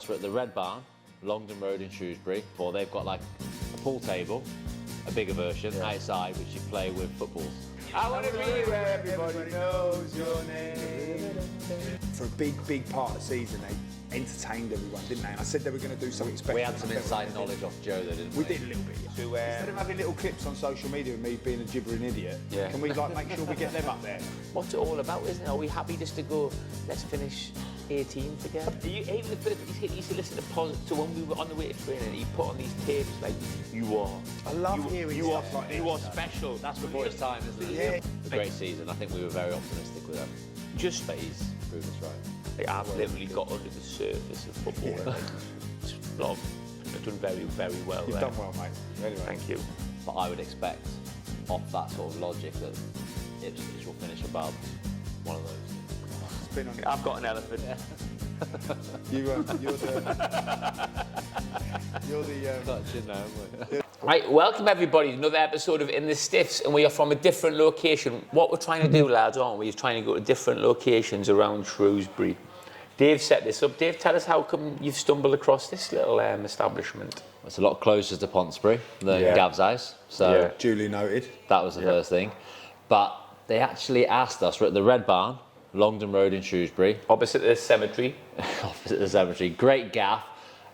us. We're at the Red Barn, Longdon Road in Shrewsbury. Or they've got like a pool table, a bigger version outside, which you play with footballs. I want to be where everybody knows your name. For a big part of the season, they entertained everyone, didn't they? And I said they were going to do something special. We had some inside knowledge off Joe, though, didn't we? We did a little bit. Instead of having little clips on social media of me being a gibbering idiot, Yeah. can we like make sure we get them up there? What's it all about, isn't it? Are we happy just to go, let's finish 18th again? Even the first, he used to listen to when we were on the way to training, he put on these tapes like, you are. I love hearing you stuff are, like this. you are special. That's before his time, isn't it? Yeah. A great season. I think we were very optimistic with him. Just But he's proved us right. like, I've literally got under the surface of football. Yeah. Like, it's not, I've done very well You've there. done well, mate. Anyway. Thank you. But I would expect, off that sort of logic, that Ipswich will finish above one of those. It's been on I've got an elephant. you're the Touching now, haven't we? Right, welcome everybody to another episode of In the Stiffs, and we are from a different location. What we're trying to do, lads, aren't we, is trying to go to different locations around Shrewsbury. Dave set this up. Dave, tell us how come you've stumbled across this little establishment. It's a lot closer to Ponsbury than Yeah. Gav's house, so Yeah. duly noted. that was the first thing. But they actually asked us, we're at the Red Barn, Longdon Road in Shrewsbury, Opposite the cemetery. opposite the cemetery. Great gaff,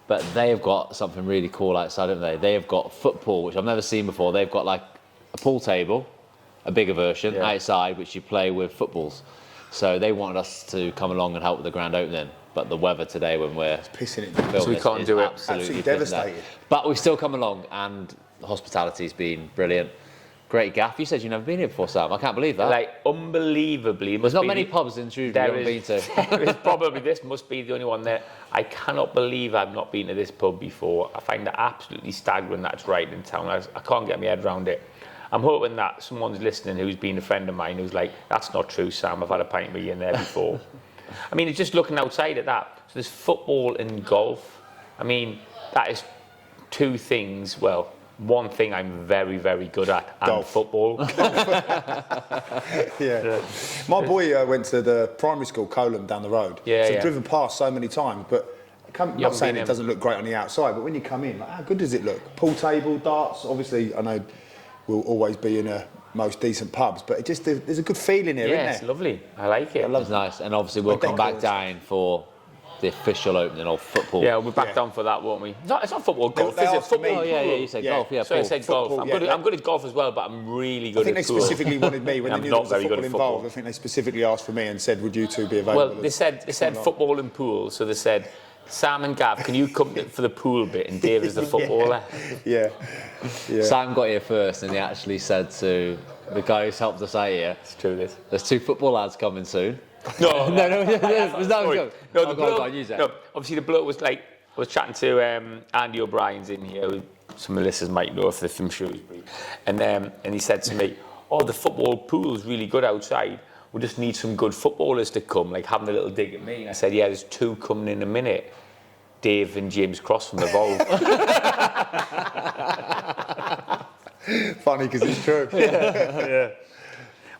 but they have got something really cool outside, haven't they? They have got football, which I've never seen before. They've got like a pool table, a bigger version, outside, which you play with footballs. So they wanted us to come along and help with the grand opening. But the weather today, when we're Pissing it down. filming So we this, can't is do it. Absolutely Absolutely pissing down. devastated. But we've still come along, and the hospitality's been brilliant. Great gaff. You said you've never been here before, Sam. I can't believe that. Like, unbelievably. There's not many pubs in Shrewsbury There you haven't been to. there is probably, this must be the only one there. I cannot believe I've not been to this pub before. I find it absolutely staggering that it's right in town. I can't get my head around it. I'm hoping that someone's listening who's been a friend of mine who's like, that's not true, Sam. I've had a pint with you in there before. I mean, it's just looking outside at that. So there's football and golf. I mean, that is two things. Well, one thing I'm very good at, and Golf. football. Yeah. My boy went to the primary school, Coleham, down the road. Yeah, so yeah. I've driven past so many times, but I'm not saying been it in. doesn't look great on the outside, but when you come in, like, how good does it look? Pool table, darts, obviously, I know we'll always be in the most decent pubs, but it just, there's a good feeling here, Yeah, isn't it's there? lovely. I like it. It's nice, and obviously we'll come back down for the official opening of football. Yeah, we'll be back down for that, won't we? It's not football, golf, They is it? asked for me- Football, Oh yeah, pool. you said Yeah. golf. Yeah, Sorry, I pool. said golf. Football, I'm good at golf as well, but I'm really good I think at they pool. specifically wanted me, when they I'm knew not there was a very good football at football. involved, I think they specifically asked for me and said, would you two be available? Well, they said football and pool, so they said, Sam and Gav, can you come for the pool bit, and Dave is the footballer? Yeah. Sam got here first, and he actually said to the guy who's helped us out here, It's true, this. there's 2 football lads coming soon. No, No, there's no Sorry. joke. No, Oh, the go on, bloke, go on, use it. no, obviously the bloke was like, I was chatting to Andy O'Brien's in here, who some of the listeners might know if they're from Shrewsbury, and he said to me, oh, the football pool's really good outside, we just need some good footballers to come, like having a little dig at me. And I said, yeah, there's 2 coming in a minute, Dave and James Cross from Evolve. Funny, because it's true.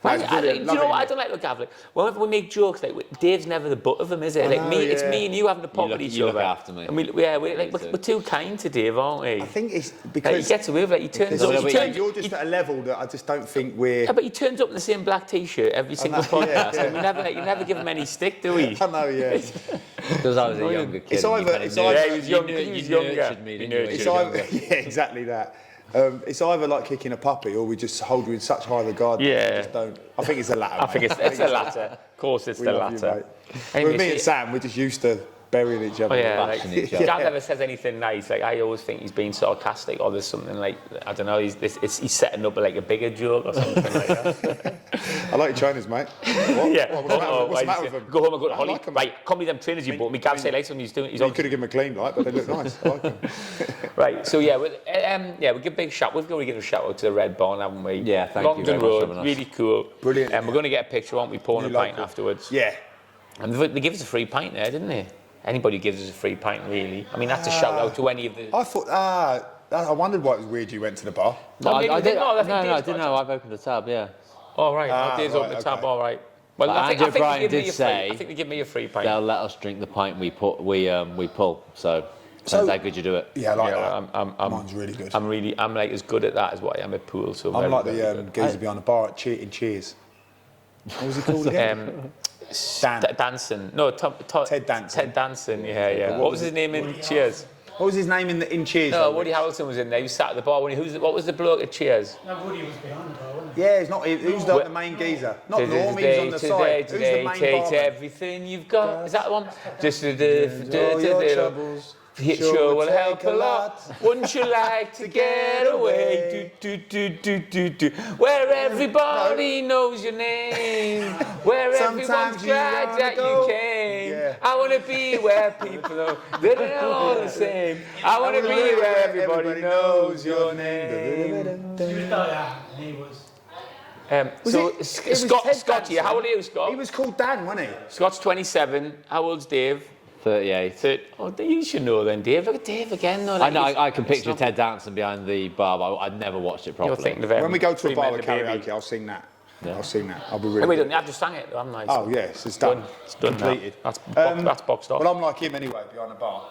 Why, That's do brilliant. you know Lovely, what I isn't don't like? Look, Gav, like, whenever we make jokes, like Dave's never the butt of them, is it? Like know, me, it's yeah. me and you having to pop You at look- each you other. look after me. And we're too kind to Dave, aren't we? I think it's Like, because... he gets away with it. He turns because up. He turns, you're just at a level that I just don't think we're... yeah, but he turns up in the same black T-shirt every single know, podcast, yeah. and you never give him any stick, do we? I know, yeah. Because I was a younger kid. It's and you either- kind of it's knew- either- Yeah, he was young. you He was nurtured younger. me, He didn't you, when nurtured you It's were either, younger? yeah, exactly that. It's either like kicking a puppy, or we just hold you in such high regard. that Yeah. we just don't. I think it's the latter. I think it's the latter. Of course, it's We the love you, latter. mate. Anyway, With me and so- Sam, we're just used to burying each other. Oh yeah, like, bashing each other. Gav never says anything nice. Like I always think he's being sarcastic, or there's something like I don't know. He's setting up like a bigger joke or something like that. I like your trainers, mate. What? Yeah. What's the matter with them? Go home and go to I Holly. like 'em. Right, come with them trainers you bought me. Gav say later when he's doing. He's You on. could have given them a clean light, but they look nice. I like them. Right. So yeah, we give a big shout. We've got to give a shout out to the Red Barn, haven't we? Yeah, thank you Longdon very much for Road, having us. really cool. Brilliant. And we're going to get a picture, aren't we? Pouring Really a pint local. afterwards. Yeah. And they give us a free pint there, didn't they? Anybody gives us a free pint, really. I mean, that's a shout out to any of the. I thought, I wondered why it was weird you went to the bar. No, maybe I they didn't. didn't know. I think No, I Dave's didn't got know. I've opened the tab. Yeah. All right. Ah, Dave's right, open the tab. okay. All right. Well, But I think Andy they O'Brien give me did a free- say I think they give me a free pint. they'll let us drink the pint we pull. So depends So- how good you do it. Yeah, I like Yeah, that. well, Mine's really good. I'm like as good at that as what I am at pool. So I'm very, like very the good. geezer behind the bar at Cheers. What was he called again? Dan. Danson. No, Ted Danson. Ted Danson. Yeah. What was his name in Cheers? What was his name in Cheers? No, though, Woody Rich? Harrelson was in there. He sat at the bar. What was the bloke at Cheers? No, Woody was behind the bar, wasn't Yeah, it's not. Who's the main geezer? Not Norm. He's on the side. Who's the Today, main take barman? everything you've got. Is that the one? Just All your troubles. It sure will help a lot. Wouldn't you like to get away? Do. Where everybody knows your name. Where everyone's Sometimes you glad wanna that go. you came. Yeah. I want to be where people know that they're all the same. I want to be where everybody knows your name. he? He was Diane, and he was... Scott here. How old are you, Scott? He was called Dan, wasn't he? Scott's 27. How old's Dave? 38. Oh, you should know then, Dave. Look at Dave again. No, I know. I can picture Ted Danson behind the bar, but I've never watched it You're properly. thinking of him. When we go to a Pre bar Met with the Baby. karaoke, I'll sing that. Yeah. I'll sing that. I'll be Oh, really. wait, good. I've just sang it. I'm nice. Oh yes, it's done. It's done Completed. now. That's boxed off. Well, I'm like him anyway, behind the bar.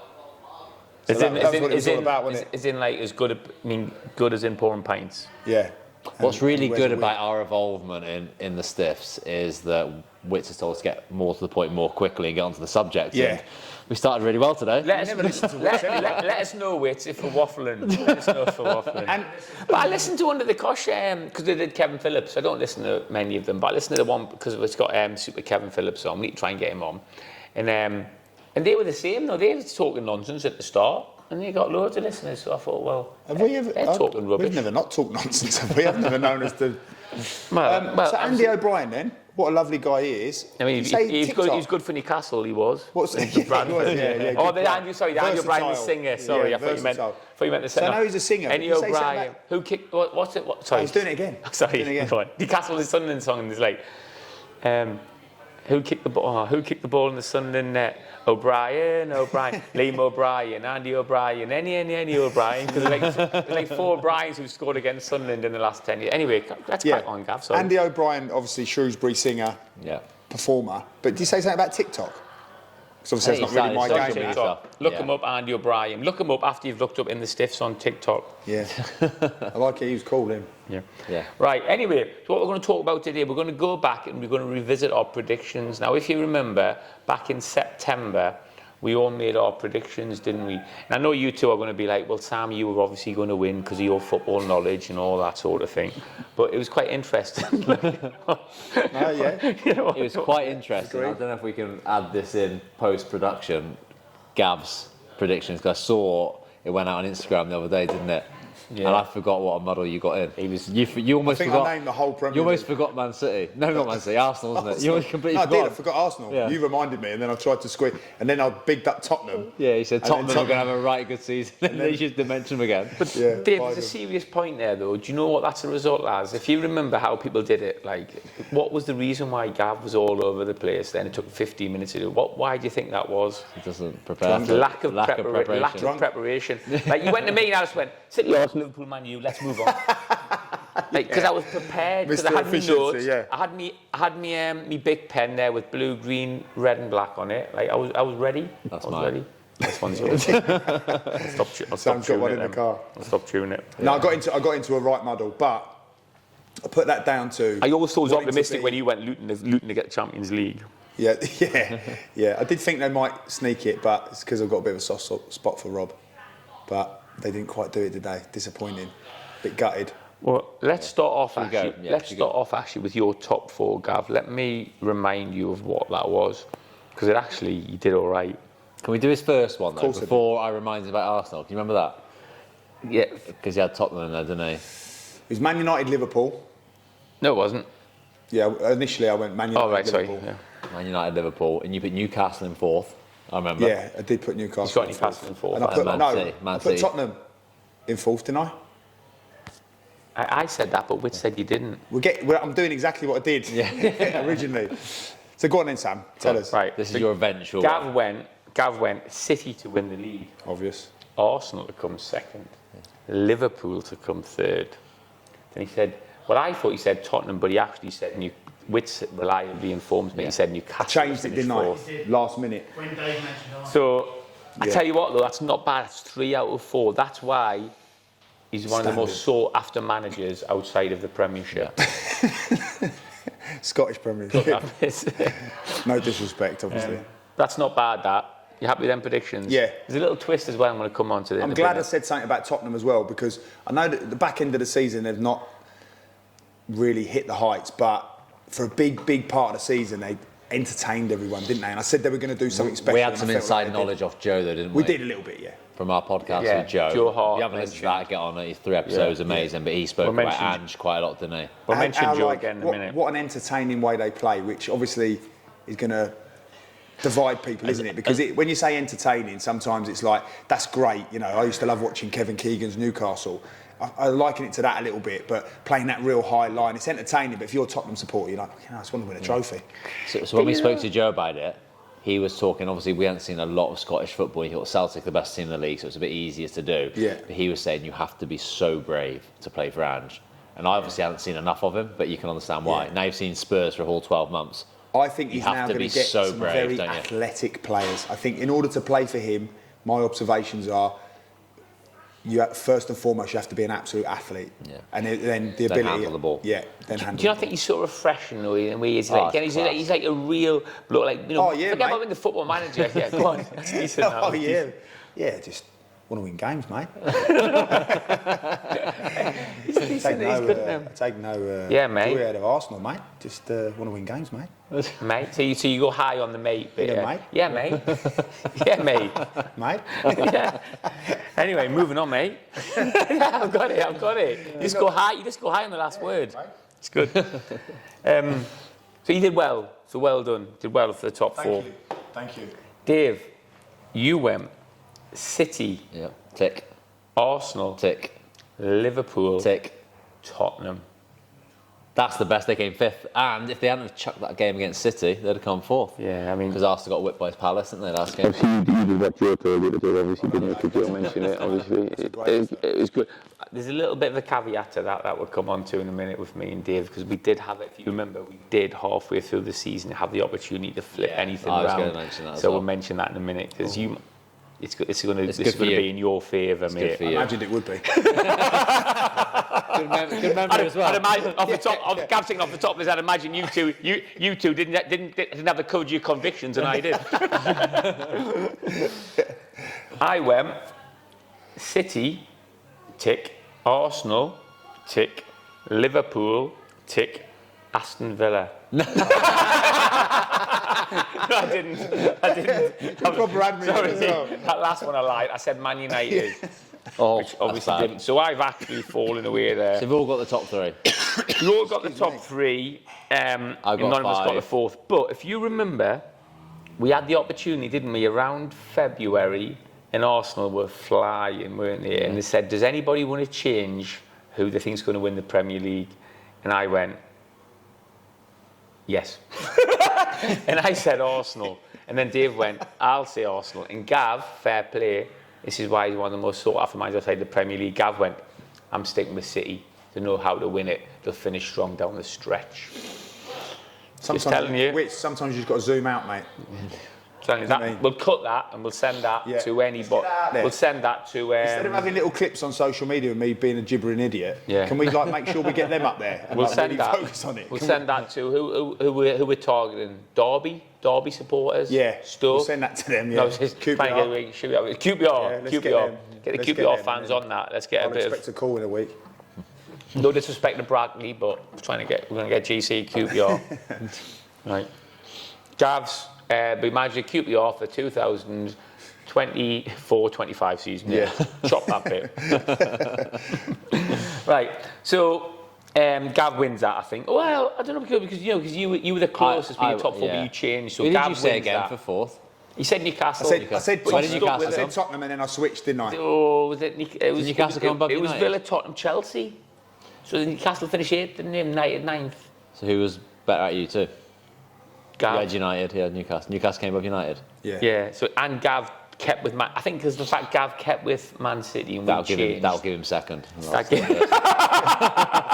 So As that in, was as in, what it as was all in, about, wasn't it? as in, like, as good. I mean, good as in pouring pints. Yeah. What's And really he wears good a wig. about our involvement in the stiffs is that Wits has told us to get more to the point more quickly and get onto the subject. Yeah. And we started really well today. Let us, never listen to Wits anyway. let us know, Wits, if we're waffling. Let us know if we're waffling. But I listened to Under the Cosh because they did Kevin Phillips. I don't listen to many of them, but I listened to the one because it's got Super Kevin Phillips on. We need to try and get him on. And they were the same, though. They were talking nonsense at the start. And they got loads of listeners, so I thought, well, Have we ever? they're talking rubbish. We've never not talked nonsense, have we? I've never known us to. Well, So Andy O'Brien, then, what a lovely guy he is. I mean, You say he's TikTok. good for Newcastle, he was. What's Yeah, he was, yeah, oh, good the player. Andy, sorry, the Andy O'Brien, the Versatile. singer. Sorry, Yeah, I thought you meant the So I know he's a singer. Andy Did you say something O'Brien. about- Who kicked? What's it? Sorry, He's doing it again. Sorry, Doing it again. go on. Newcastle is Sunderland song, and it's like, who kicked the ball? Oh, who kicked the ball in the Sunderland net? O'Brien, Liam O'Brien, Andy O'Brien, any O'Brien. Because there's like 4 O'Briens who scored against Sunderland in the last 10 years. Anyway, let's crack on, Gav. Sorry. Andy O'Brien, obviously Shrewsbury singer, Yeah. performer. But did you say something about TikTok? Because obviously Hey, that's not really my it's on game. TikTok. now. TikTok. Look Yeah. him up, Andy O'Brien. Look him up after you've looked up in the stiffs on TikTok. Yeah. I like it. He was cool, him. Yeah. Right, anyway, so what we're going to talk about today, we're going to go back and we're going to revisit our predictions. Now, if you remember, back in September, we all made our predictions, didn't we? And I know you two are going to be like, well, Sam, you were obviously going to win because of your football knowledge and all that sort of thing. But it was quite interesting. Yeah. You know, It was quite interesting. I don't know if we can add this in post-production, Gav's predictions, because I saw it went out on Instagram the other day, didn't it? Yeah. And I forgot what a muddle you got in. You almost I think forgot. I named the whole Premier You almost League. forgot Man City. No, not Man City. Arsenal, wasn't it? You almost completely No, I did. I forgot. forgot Arsenal. Yeah. You reminded me, and then I tried to squeeze, and then I bigged up Tottenham. Yeah, he said And Tottenham then are going to have a right good season, and then you just didn't mention them again. But Yeah, Dave, five there's a of- serious point there, though. Do you know what that's a result as? If you remember how people did it, like, what was the reason why Gav was all over the place then? It took 15 minutes to do it. Why do you think that was? He doesn't prepare. Lack of preparation. preparation. Like, you went to me and I just went, City, Arsenal, Liverpool, Man U, let's move on. Because I was prepared, because I Mr. had my Efficiency, notes, yeah. I had me big pen there with blue, green, red and black on it. Like, I was ready. That's I was mine. ready. This one's yours. I'll stop Sam's got one in the then. car. I'll stop tuning it. No, I got into a right muddle, but I put that down to. I always thought it was wanting to optimistic be- when you went Luton to get the Champions League. Yeah. I did think they might sneak it, but it's because I've got a bit of a soft spot for Rob. But they didn't quite do it, did they? Disappointing. Bit gutted. Well, let's start off Should we go? actually. Yeah, Let's should we start off actually with your top 4, Gav. Let me remind you of what that was, because you did all right. Can we do his first one, though, course I did. before I remind you about Arsenal? Can you remember that? Yeah. Because he had Tottenham in there, didn't he? It was Man United, Liverpool. No, it wasn't. Yeah, initially I went Man United, Oh, right, sorry. Liverpool. Yeah. Man United, Liverpool, and you put Newcastle in 4th. I remember. Yeah, I did put Newcastle. He's got in Newcastle in 4th. And I put, Man no, City, Man I put City. Tottenham in 4th, didn't I? I said that, but Witt said you didn't. I'm doing exactly what I did originally. So go on then, Sam. Tell us. Right. This so is your eventual one. Gav went City to win the league, Obvious. Arsenal to come 2nd, Liverpool to come 3rd. Then he said, well, I thought he said Tottenham, but he actually said Wits reliably informs me. He said Newcastle Changed it, finished didn't I? fourth. Last minute. When Dave mentioned Arsenal. So I Yeah. tell you what, though, that's not bad. That's 3 out of 4. That's why he's one of the most sought-after managers outside of the Premiership. Scottish Premier League. No disrespect, obviously. That's not bad. That. You happy with them predictions? Yeah. There's a little twist as well. I'm going to come on to. I'm glad I said something about Tottenham as well, because I know that at the back end of the season they've not really hit the heights, but for a big part of the season they entertained everyone, didn't they? And I said they were going to do something special. We had some and I felt inside like they knowledge did. off Joe, though, didn't we? We did a little bit, yeah. From our podcast Yeah, with Joe. Joe Hart If you haven't listened to mentioned- that, get on it. He's 3 episodes, Yeah. amazing. But he spoke Well, about mentioned- Ange quite a lot, didn't he? We'll mention How, Joe like, again in a what, minute. What an entertaining way they play, which obviously is going to divide people, isn't it? Because when you say entertaining, sometimes it's like, that's great. You know, I used to love watching Kevin Keegan's Newcastle. I liken it to that a little bit, but playing that real high line, it's entertaining. But if you're a Tottenham supporter, you're like, I just want to win a trophy. So when we spoke to Joe about it, he was talking, obviously we hadn't seen a lot of Scottish football. He thought Celtic the best team in the league, so it's a bit easier to do. Yeah. But he was saying you have to be so brave to play for Ange. And I obviously haven't seen enough of him, but you can understand why. Yeah. Now you've seen Spurs for a whole 12 months. I think he's have now to going be to get so some brave, very don't you? athletic players. I think in order to play for him, my observations are, first and foremost, you have to be an absolute athlete. Yeah. And then the Then ability... handle the ball. Yeah, then handle Do you the not think he's so refreshing the way he's Oh, like? it's Again, class. he's like a real bloke. Like, you know, Oh, yeah, forget mate. about being the football manager. Yeah, go on. That's decent. ball? Now. Oh, yeah. Yeah, just want to win games, mate. He's decent. He's good now. Take no Yeah, mate. joy out of Arsenal, mate. Just want to win games, mate. Mate, so you go high on the mate bit. Yeah, mate. Yeah, mate. Yeah, mate. Mate? Yeah. Anyway, moving on, mate. Yeah, I've got it. You just go high on the last word. It's good. So you did well. So well done. Did well for the top 4. Thank you. Dave, you went City, Yeah. Tick. Arsenal, Tick. Liverpool, Tick. Tottenham. That's the best. They came 5th. And if they hadn't have chucked that game against City, they'd have come 4th. Yeah, I mean, Because Arsenal got whipped by Palace, didn't they, last game? Obviously, you did what Joe told you to do, obviously, didn't you? Because Joe mentioned it, obviously. It was good. there's a little bit of a caveat to that we'll come on to in a minute with me and Dave, because we did have, if you remember, we did halfway through the season have the opportunity to flip anything I was around. going to mention that as So well. we'll mention that in a minute, because this is going It's to good for you. be in your favour, It's mate. good for I you. imagined it would be. Good memory as well. I'd imagine off the top, Gav's thinking off the top of his head, imagine you two didn't have the courage of your convictions, and I did. I went City, tick, Arsenal, tick, Liverpool, tick, Aston Villa. No, I didn't. Proper admin Sorry, as well. that last one I lied. I said Man United, Oh, which obviously that's bad. didn't. So I've actually fallen away there. So they've all got the top 3. You all got the top 3. I got None of us got 5. the 4th. But if you remember, we had the opportunity, didn't we, around February, and Arsenal were flying, weren't they? And they said, does anybody want to change who they think's going to win the Premier League? And I went, yes. And I said Arsenal. And then Dave went, I'll say Arsenal. And Gav, fair play, this is why he's one of the most sought-after minds outside the Premier League. Gav went, I'm sticking with City. They know how to win it. They'll finish strong down the stretch. Sometimes, telling you. Which sometimes you've got to zoom out, mate. Telling you that, I mean- we'll cut that and we'll send that Yeah. to anybody. out there. We'll send that to... Instead of having little clips on social media of me being a gibbering idiot, Yeah. can we like make sure we get them up there and We'll like, send really that. focus on it? We'll Can send that to who we're targeting. Derby supporters. Yeah, Stoke. we'll send that to them. Yeah, No, it's just QPR. trying to get away. Should we have it? QPR. Yeah, let's QPR. get them. Get the Let's get QPR them, fans and on that. Let's get I'll a bit expect of a call in a week. no disrespect to Brackley, but we're going to get GC QPR. Right. Javs, we managed a QPR for 2024-25 season. Yeah. Chop that bit. Right. So. Gav wins that, I think. Well, I don't know because you were the closest being top 4, but you changed. So Who Gav did you say wins again that. for 4th? He said Newcastle. I said Where did Newcastle I said come? Tottenham and then I switched, didn't I? Oh, was it? It was Newcastle come above It was United? Villa, Tottenham, Chelsea. So Newcastle finished 8th, didn't they? United 9th. So who was better at you too? Gav. You had United, yeah, Newcastle. Newcastle came above United. Yeah. Yeah. So and Gav kept with Man. I think because the fact Gav kept with Man City and That'll we give him. changed. That'll give him second. That gi- I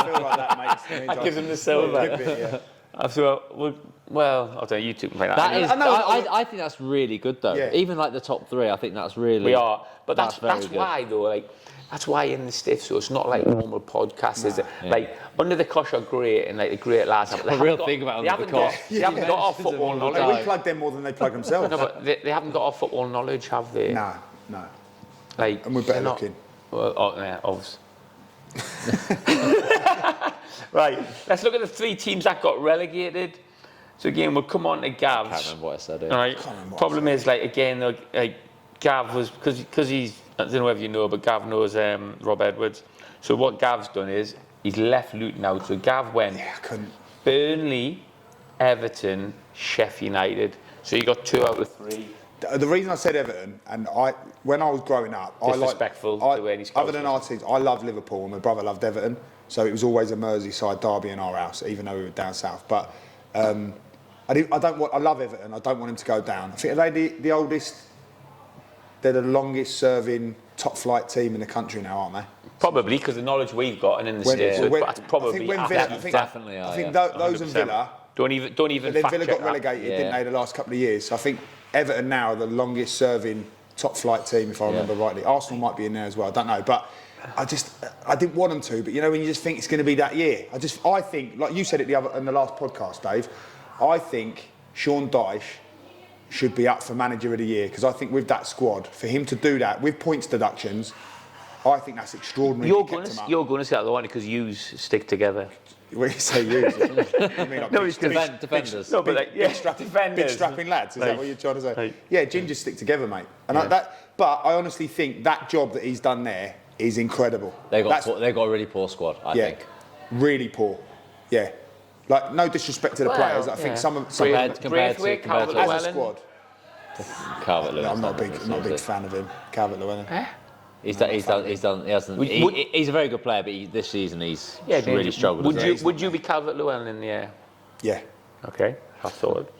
feel like that, mate. That gives him the silver. Well, I don't know, you two can play that. That is, I I think that's really good though. Yeah. Even like the top three, I think that's really. We are, but that's very good. why though. Like that's why in the stiff, so it's not like normal podcasts. Is it? Like Under the Cosh are great and like the great lads. Have, a real thing about Under the Cosh. They haven't got our football knowledge. We plug them more than they plug themselves. No, but they haven't got our football knowledge, have they? No. Like, And we're better they're not- looking. Well, yeah, obviously. Right, let's look at the 3 teams that got relegated. So again, we'll come on to Gav's. I can't remember what I said. All right. Problem is, like again, like Gav was because he's, I don't know whether you know, but Gav knows Rob Edwards. So what Gav's done is he's left Luton out. So Gav went Burnley, Everton, Sheffield United. So you got 2 out of 3. The reason I said Everton, and when I was growing up, Disrespectful to any Scousers. other than our teams, I loved Liverpool and my brother loved Everton, so it was always a Merseyside derby in our house, even though we were down south. But I love Everton. I don't want them to go down. I think they're the oldest. They're the longest serving top flight team in the country now, aren't they? Probably because the knowledge we've got and in the States, so that's probably Definitely are. I think those and 100%. Villa. Don't even. Then fact Villa check got relegated, that. didn't they, the last couple of years? So I think Everton now are the longest serving top flight team, if I remember rightly. Arsenal might be in there as well, I don't know. But I didn't want them to. But you know, when you just think it's going to be that year, I think, like you said it in the last podcast, Dave, I think Sean Dyche should be up for manager of the year, because I think with that squad, for him to do that with points deductions, I think that's extraordinary. You're going to say that the one because you stick together. When you say you, you mean like it's defenders. No, but like, defenders. big strapping lads. Is that what you're trying to say? Like, yeah, gingers stick together, mate. And but I honestly think that job that he's done there is incredible. They've got a really poor squad, I think. Really poor. Yeah. Like, no disrespect to the players. I think some compared to as a squad. Calvert-Lewin. I'm not a big fan of him. Calvert-Lewin. He's done. He hasn't. He's a very good player, but this season he's really struggled. Would you be Calvert-Lewin in the air? Yeah. Okay, I thought.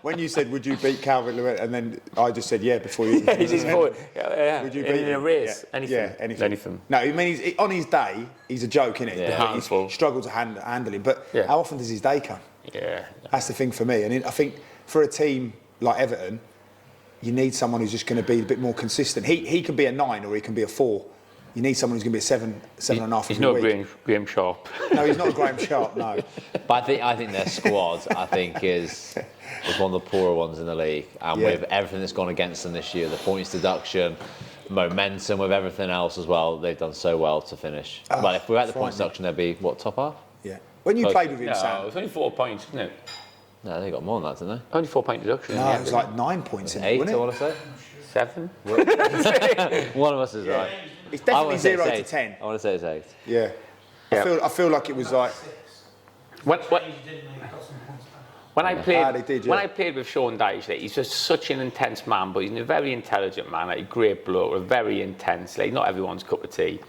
When you said, would you beat Calvert-Lewin, and then I just said, yeah, before you. He's his forward. Would you beat in a race? Yeah. Anything? Yeah, anything. No, I mean, on his day, he's a joke, isn't it? Yeah. He's struggled to handle him. But how often does his day come? Yeah. That's the thing for me. And I think for a team like Everton, you need someone who's just going to be a bit more consistent. He can be a 9 or he can be a 4. You need someone who's going to be a 7.5. He's not Graham Sharp. No, he's not Graham Sharp. No. But I think their squad, is one of the poorer ones in the league, and with everything that's gone against them this year, the points deduction, momentum, with everything else as well, they've done so well to finish. Well, if we're at the points deduction, they'd be top half. Yeah. When you played with him, No, Sam. it was only 4 points, wasn't it? No, they got more than that, didn't they? Only 4 point deduction. No, it was like 9 points in it, 8, wasn't I it? want to say. 7. One of us is right. It's I definitely wanna say 0 it's to 8. 10. I want to say it's 8. Yeah. Yeah. I feel like it was like. When I played, they did, when I played with Sean Dyche, like, he's just such an intense man, but he's a very intelligent man, like a great bloke, very intense. Like not everyone's cup of tea.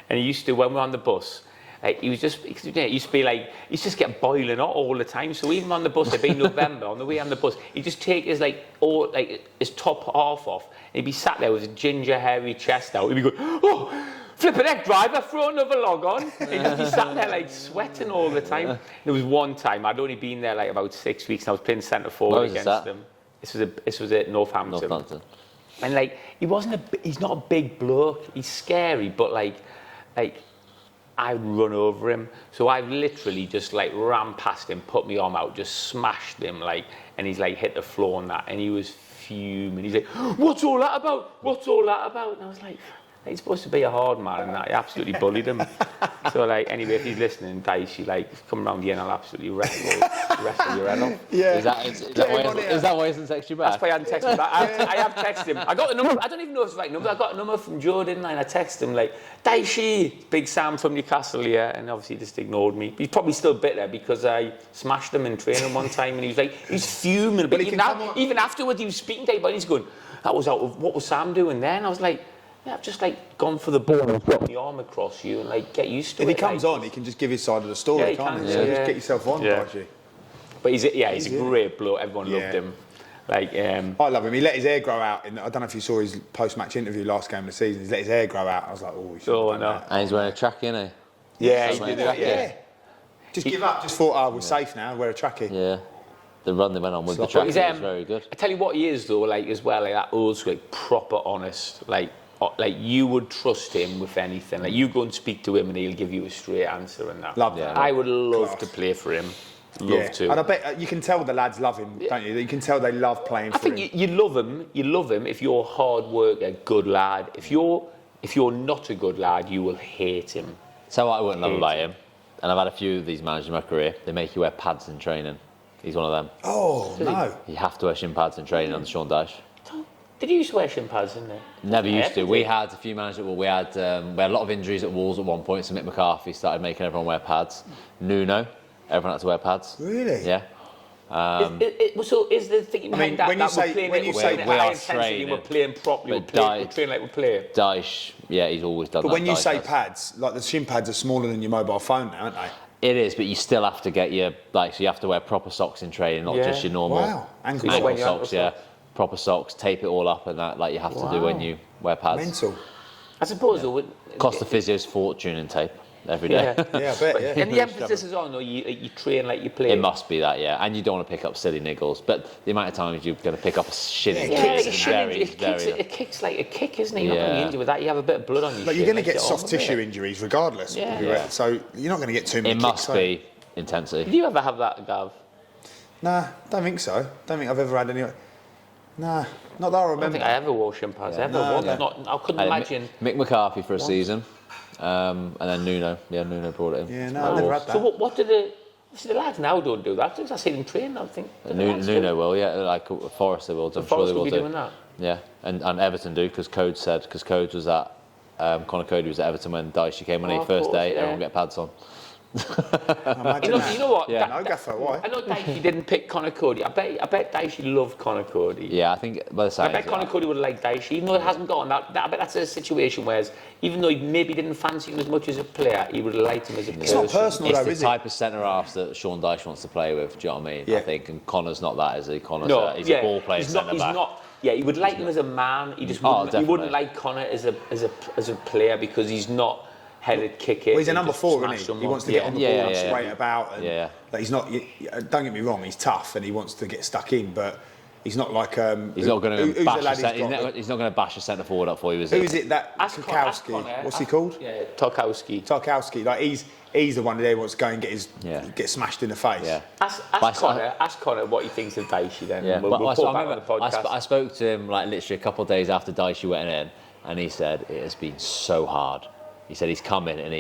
And he used to, when we were on the bus, like he used to be like, he used to just get boiling hot all the time. So even on the bus, it'd be November, on the way on the bus, he'd just take his his top half off, and he'd be sat there with his ginger, hairy chest out. He'd be going, oh, flipping heck, driver, throw another log on. He'd just be sat there like sweating all the time. There was one time, I'd only been there like about 6 weeks, and I was playing centre forward against him. This was at Northampton. And like, he's not a big bloke. He's scary, but like I'd run over him. So I've literally just like ran past him, put my arm out, just smashed him and he's like hit the floor and that, and he was fuming. He's like, what's all that about? What's all that about? And I was like, he's supposed to be a hard man, and I absolutely bullied him. So like, anyway, if he's listening, Dicey, like, come around here and I'll absolutely wrestle your head off. Yeah. Is that why he hasn't texted you back? That's why I hadn't texted him back. I have texted him. I got the number. I don't even know if it's the right number. I got a number from Joe, didn't I? And I texted him like, Dicey, Big Sam from Newcastle here, and obviously he just ignored me. He's probably still bitter because I smashed him in training one time, and he was like, he's fuming. But even afterwards, he was speaking to everybody. He's going, that was out of what was Sam doing there? And I was like, yeah, I've just like gone for the ball and put my arm across you and like get used to it. If he comes on, he can just give his side of the story, can't he? So just get yourself on, Archie. But he's a great bloke. Everyone loved him. Like, I love him. He let his hair grow out. I don't know if you saw his post-match interview last game of the season. He's let his hair grow out. I was like, oh, no. And he's wearing a trackie, isn't he? Yeah, he did that. Yeah. Just give up. Just thought, we're safe now. Wear a trackie. Yeah. The run they went on with the Sloppy. track was very good. I tell you what he is though, like as well, like that old school, like, proper honest. Like you would trust him with anything. Like you go and speak to him and he'll give you a straight answer and that. Love that. I would love Class. to play for him. Love to. And I bet you can tell the lads love him, don't you? You can tell they love playing for him. I think you love him. You love him if you're a hard worker, good lad. If you're not a good lad, you will hate him. So what I wouldn't love about him, and I've had a few of these managers in my career, they make you wear pads in training. He's one of them. Oh, no. You have to wear shin pads in training on Sean Dyche. Did you used to wear shin pads, didn't they? Never used to. We had a few managers. Well, we had a lot of injuries at Wolves at one point. So Mick McCarthy started making everyone wear pads. Nuno, everyone had to wear pads. Really? Yeah. So is the thing behind that when you that say- we're playing when you it, we're say playing we at are high intensity, training, we're playing properly, but we're training like we play. Dyche, yeah, he's always done But that. when you Dyche say has. pads, like the shin pads are smaller than your mobile phone now, aren't they? It is, but you still have to get your, so you have to wear proper socks in training, not Yeah. just your normal Wow. Ankle socks. socks, Ankle yeah. socks. Proper socks, tape it all up and that, like you have to do when you wear pads. Mental. I suppose though, Cost the physio's fortune in tape every day. yeah. Yeah, I bet, yeah. And the emphasis is on, though, you train like you play. It must be that, yeah. And you don't want to pick up silly niggles, but the amount of times you're going to pick up a shin Yeah, injury Yeah, like is a shin injury, very. it kicks like a kick, isn't it? You're not Yeah. going to be injured with that. You have a bit of blood on your Like shin. you're going to like, get get soft on with tissue it. injuries regardless. Yeah. Yeah. So you're not going to get too many It must kicks, are you? be intensity. Did you ever have that, Gav? Nah, don't think so. Don't think I've ever had any. Nah, not that I I don't remember. think I ever wore shin pads. Yeah. Ever No, once. no. I couldn't imagine. Mick McCarthy for a season, and then Nuno. Yeah, Nuno brought it in. Yeah, no, I've never had that. So what do the lads now don't do that? I see them train. I think do the lads do? Nuno will, yeah, like Forrester will. I'm sure Forrest they will will be do. doing that. Yeah, and Everton do because Codes was at Conor Cody was at Everton when Dyche came on Oh, his of first course, day. yeah. Everyone get pads on. Imagine that. You know what? Yeah. No gaffer, why? I know Dicey didn't pick Conor Cody. I bet Dicey loved Conor Cody. Yeah, I think by the I side. bet Conor Cody would have liked Dicey, even though it hasn't gone. I bet that's a situation where, even though he maybe didn't fancy him as much as a player, he would have liked him as a It's person. not personal It's though, the is type it? of centre halves that Sean Dyche wants to play with. Do you know what I mean? Yeah. I think, and Connor's not that, is he? Connor's No, he's yeah, a ball playing he's not. centre He's back. not. Yeah, he would like him as a man. He just Oh, wouldn't, he wouldn't definitely. like Conor as a player because he's not headed kick it. Well, he's a He number just 4, smash isn't he? He someone. wants to get on the ball Yeah, and yeah, straight yeah. about. And Yeah. Like he's not. Don't get me wrong, he's tough and he wants to get stuck in, but he's not like. He's not going who's to the bash lad a he's got? he's not going to bash a centre forward up for you, is Who he? is it that Ask Tarkowski? Conor. What's he called? Yeah, Tarkowski. Tarkowski. Like he's the one that wants to go and Yeah. get smashed in the face. Yeah. Ask Conor what he thinks of Dicey then. Yeah, We'll but put I back on the podcast. I spoke to him like literally a couple of days after Dyche went in, and he said it has been so hard. He said he's come in and he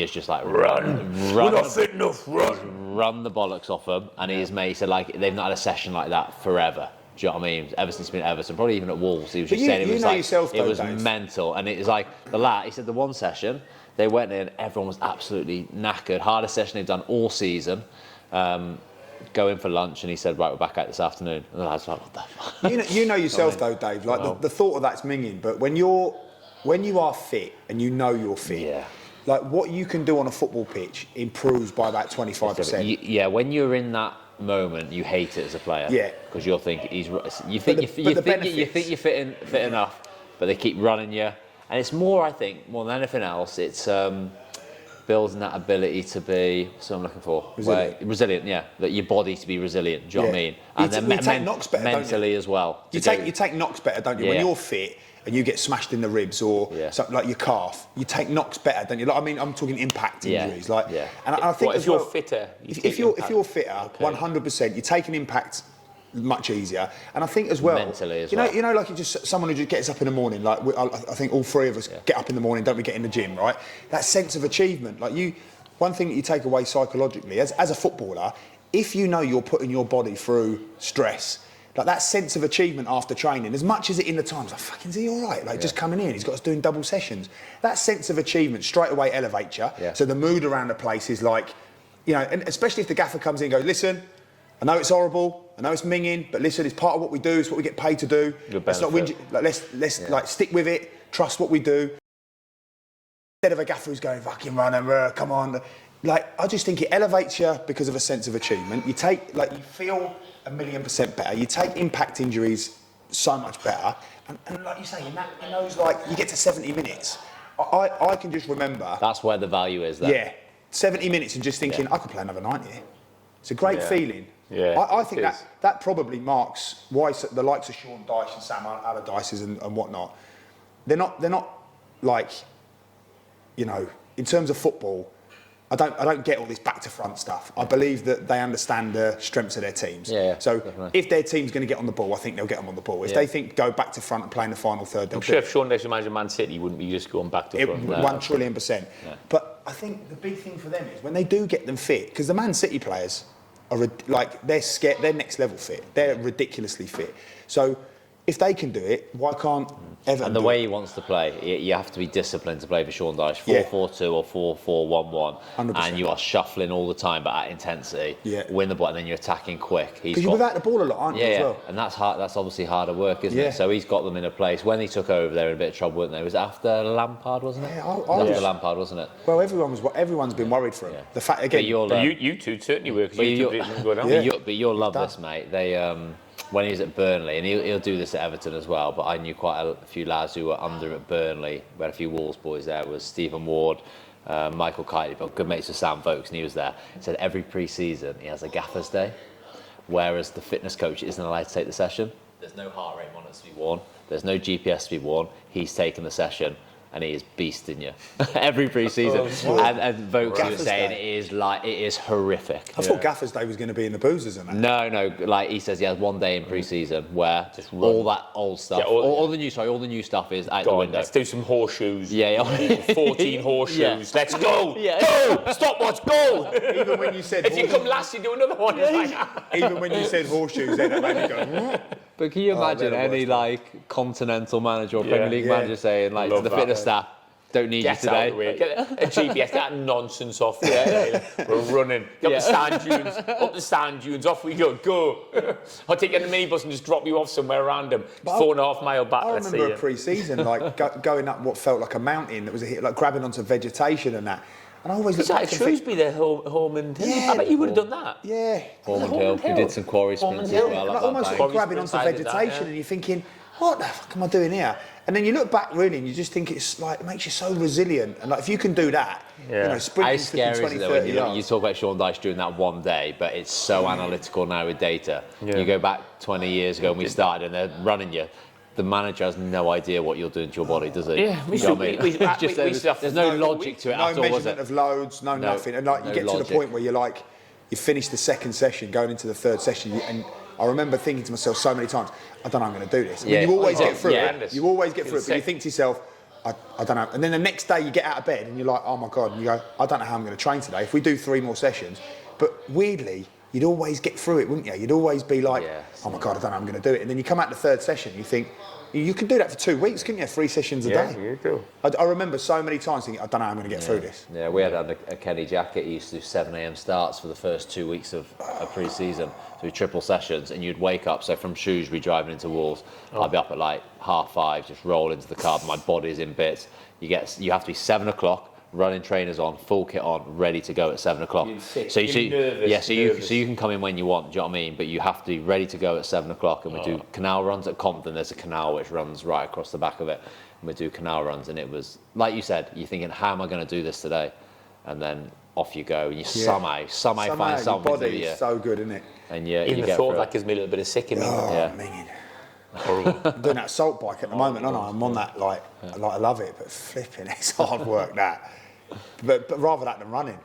is just like run. We're not fit enough. Run the bollocks off them, and he said like they've not had a session like that forever. Do you know what I mean? Ever since he's been at Everton, probably even at Wolves, he was But just you- saying it you was know like yourself, it though, was Dave. mental, and it was like the lad. He said the one session they went in, everyone was absolutely knackered. Hardest session they've done all season. Go in for lunch, and he said, "Right, we're back out this afternoon." And the lads were like, "What the fuck?" You know yourself though, Dave. Like the thought of that's minging, but when you are fit and you know you're fit, Yeah. like what you can do on a football pitch improves by about 25%. Yeah, when you're in that moment, you hate it as a player. Yeah. Because you'll think you think the you think benefits- you're fit enough, but they keep running you, and it's more. I think more than anything else, it's building that ability to be. So I'm looking for Resilient. resilient. Yeah, that your body to be resilient. Do you know what I Yeah. mean? You And ta- then you take knocks better, don't you? mentally as well. You to take knocks better, don't you? When Yeah. you're fit and you get smashed in the ribs or Yeah. something like your calf, you take knocks better, don't you? Like, I mean, I'm talking impact Yeah. injuries. Like, Yeah. and I think What, as if you're well, fitter? if you're fitter, 100%, you take an impact much easier. And I think as well, Mentally as you know, well. you know, like you just someone who just gets up in the morning. Like I think all three of us get up in the morning, don't we? Get in the gym, right? That sense of achievement, like you. One thing that you take away psychologically as a footballer, if you know you're putting your body through stress, like that sense of achievement after training, as much as it in the times, like fucking is he all right? Like just coming in, he's got us doing double sessions. That sense of achievement straight away elevates you. Yeah. So the mood around the place is like, you know, and especially if the gaffer comes in and goes, listen, I know it's horrible, I know it's minging, but listen, it's part of what we do, it's what we get paid to do. Good Let's not benefit. whinge, like, let's like stick with it, trust what we do. Instead of a gaffer who's going, fucking run and come on. Like, I just think it elevates you because of a sense of achievement. You feel 1,000,000% better. You take impact injuries so much better. And like you say, in those, like, you get to 70 minutes. I can just remember. That's where the value is. Then. Yeah. 70 minutes and just thinking, I could play another 90 here. It's a great feeling. Yeah, I think it is. that probably marks why the likes of Sean Dyche and Sam Allardyce and whatnot, they're not like, you know, in terms of football, I don't get all this back to front stuff. I believe that they understand the strengths of their teams. Yeah, so definitely. if their team's going to get on the ball, I think they'll get them on the ball. If they think go back to front and play in the final third, they'll I'm do sure it. if Sean Dyche managed Man City, he wouldn't be just going back to front. 1 trillion%. But I think the big thing for them is when they do get them fit, because the Man City players are like they're scared, they're next level fit. They're ridiculously fit. So if they can do it, why can't Everton? And the do way it? he wants to play, you have to be disciplined to play for Sean Dyche. Yeah. 4-4-2 or 4-4-1-1, 100%. and you are shuffling all the time, but at intensity. Yeah. Win the ball, and then you're attacking quick. Because you're without the ball a lot, aren't you? Yeah, As well? and that's hard. That's obviously harder work, isn't Yeah. it? So he's got them in a place. When he took over, they were in a bit of trouble, weren't they? Was it after Lampard, wasn't it? Yeah, It was after Lampard, wasn't it? Well, everyone's been worried for him. Yeah. The fact But again, you'll, You two certainly were, because But you two you'll- didn't go down. but you'll love this, mate. They when he was at Burnley, and he'll do this at Everton as well. But I knew quite a few lads who were under him at Burnley. We had a few Wolves boys there. Was Stephen Ward, Michael Kitely, but good mates with Sam Vokes, and he was there. He said every pre-season he has a gaffer's day, whereas the fitness coach isn't allowed to take the session. There's no heart rate monitors to be worn. There's no GPS to be worn. He's taking the session, and he is beasting you every pre-season. And Vokes was Gaffer's saying day. it is horrific. I thought Gaffer's Day was going to be in the boozers and that. No, like he says, he has one day in pre-season where just all that old stuff, Yeah, all the new stuff is out the Go on, window. let's do some horseshoes. Yeah. 14 horseshoes. Yeah. Let's go. Yeah. Go. Stopwatch. Go. Even when you said If you come last, you do another one. It's like, even when you said horseshoes, then that made me go. But can you imagine they're the any worst like continental manager or Premier League yeah. manager saying like to Love the that. fitness staff, don't need Get you out today. of the way. Get a GPS, that nonsense off. We're running. Up the sand dunes, off we go. Go. I'll take you on the minibus and just drop you off somewhere random. 4.5 mile back. I Let's see remember you. a pre-season like going up what felt like a mountain that was like grabbing onto vegetation and that. And I always It's looked like back and think, Shrewsbury, their home and Yeah. I bet you would have done that. yeah. Hormond Hill, we did some quarry sprints as Hill. well. Like Like almost that like day. grabbing onto Sprint side of that, vegetation, yeah. and you're thinking, what the fuck am I doing here? And then you look back really, and you just think it's like it makes you so resilient. And like if you can do that, you know, How sprinting scary 20, is it though 30 when you yards. talk about Sean Dyche doing that one day, but it's so analytical now with data. You go back 20 years ago when we started and they're running you. The manager has no idea what you're doing to your body, does he? Yeah, we You know should- what I mean? we- It's just we- there's no logic to it No at all, was measurement it? of loads, no nothing. And like no you get to logic. the point where you're like, you finish the second session, going into the third session, and I remember thinking to myself so many times, I don't know how I'm going to do this. I mean, Yeah. you always Oh, get through yeah. it. You always get through it, but you sick. think to yourself, I don't know. And then the next day you get out of bed and you're like, oh my God, and you go, I don't know how I'm going to train today. If we do 3 more sessions, but weirdly, you'd always get through it, wouldn't you? You'd always be like, Yeah. oh my God, I don't know how I'm going to do it. And then you come out the third session, you think, you can do that for 2 weeks, couldn't you? 3 sessions a day. you do. I remember so many times thinking, I don't know how I'm going to get through this. Yeah, we had a Kenny Jackett. He used to do 7 a.m. starts for the first 2 weeks of pre-season. So we triple sessions, and you'd wake up. So from Shrewsbury driving into Wolves, I'd be up at like 5:30, just roll into the car. My body's in bits. You have to be 7 o'clock. Running trainers on, full kit on, ready to go at 7 o'clock. You're sick. So You're nervous, you can come in when you want. Do you know what I mean? But you have to be ready to go at 7 o'clock. And we do canal runs at Compton. There's a canal which runs right across the back of it. And we do canal runs, and it was like you said. You're thinking, how am I going to do this today? And then off you go, and you somehow find your something body to do. is so good, isn't it? And Even you the get thought through of it. that gives me a little bit of sick in me. Oh, Yeah. minging. Horrible. I'm doing that assault bike at the moment, aren't I? I'm on that, like I love it, but flipping, it's hard work, that. But rather that than running.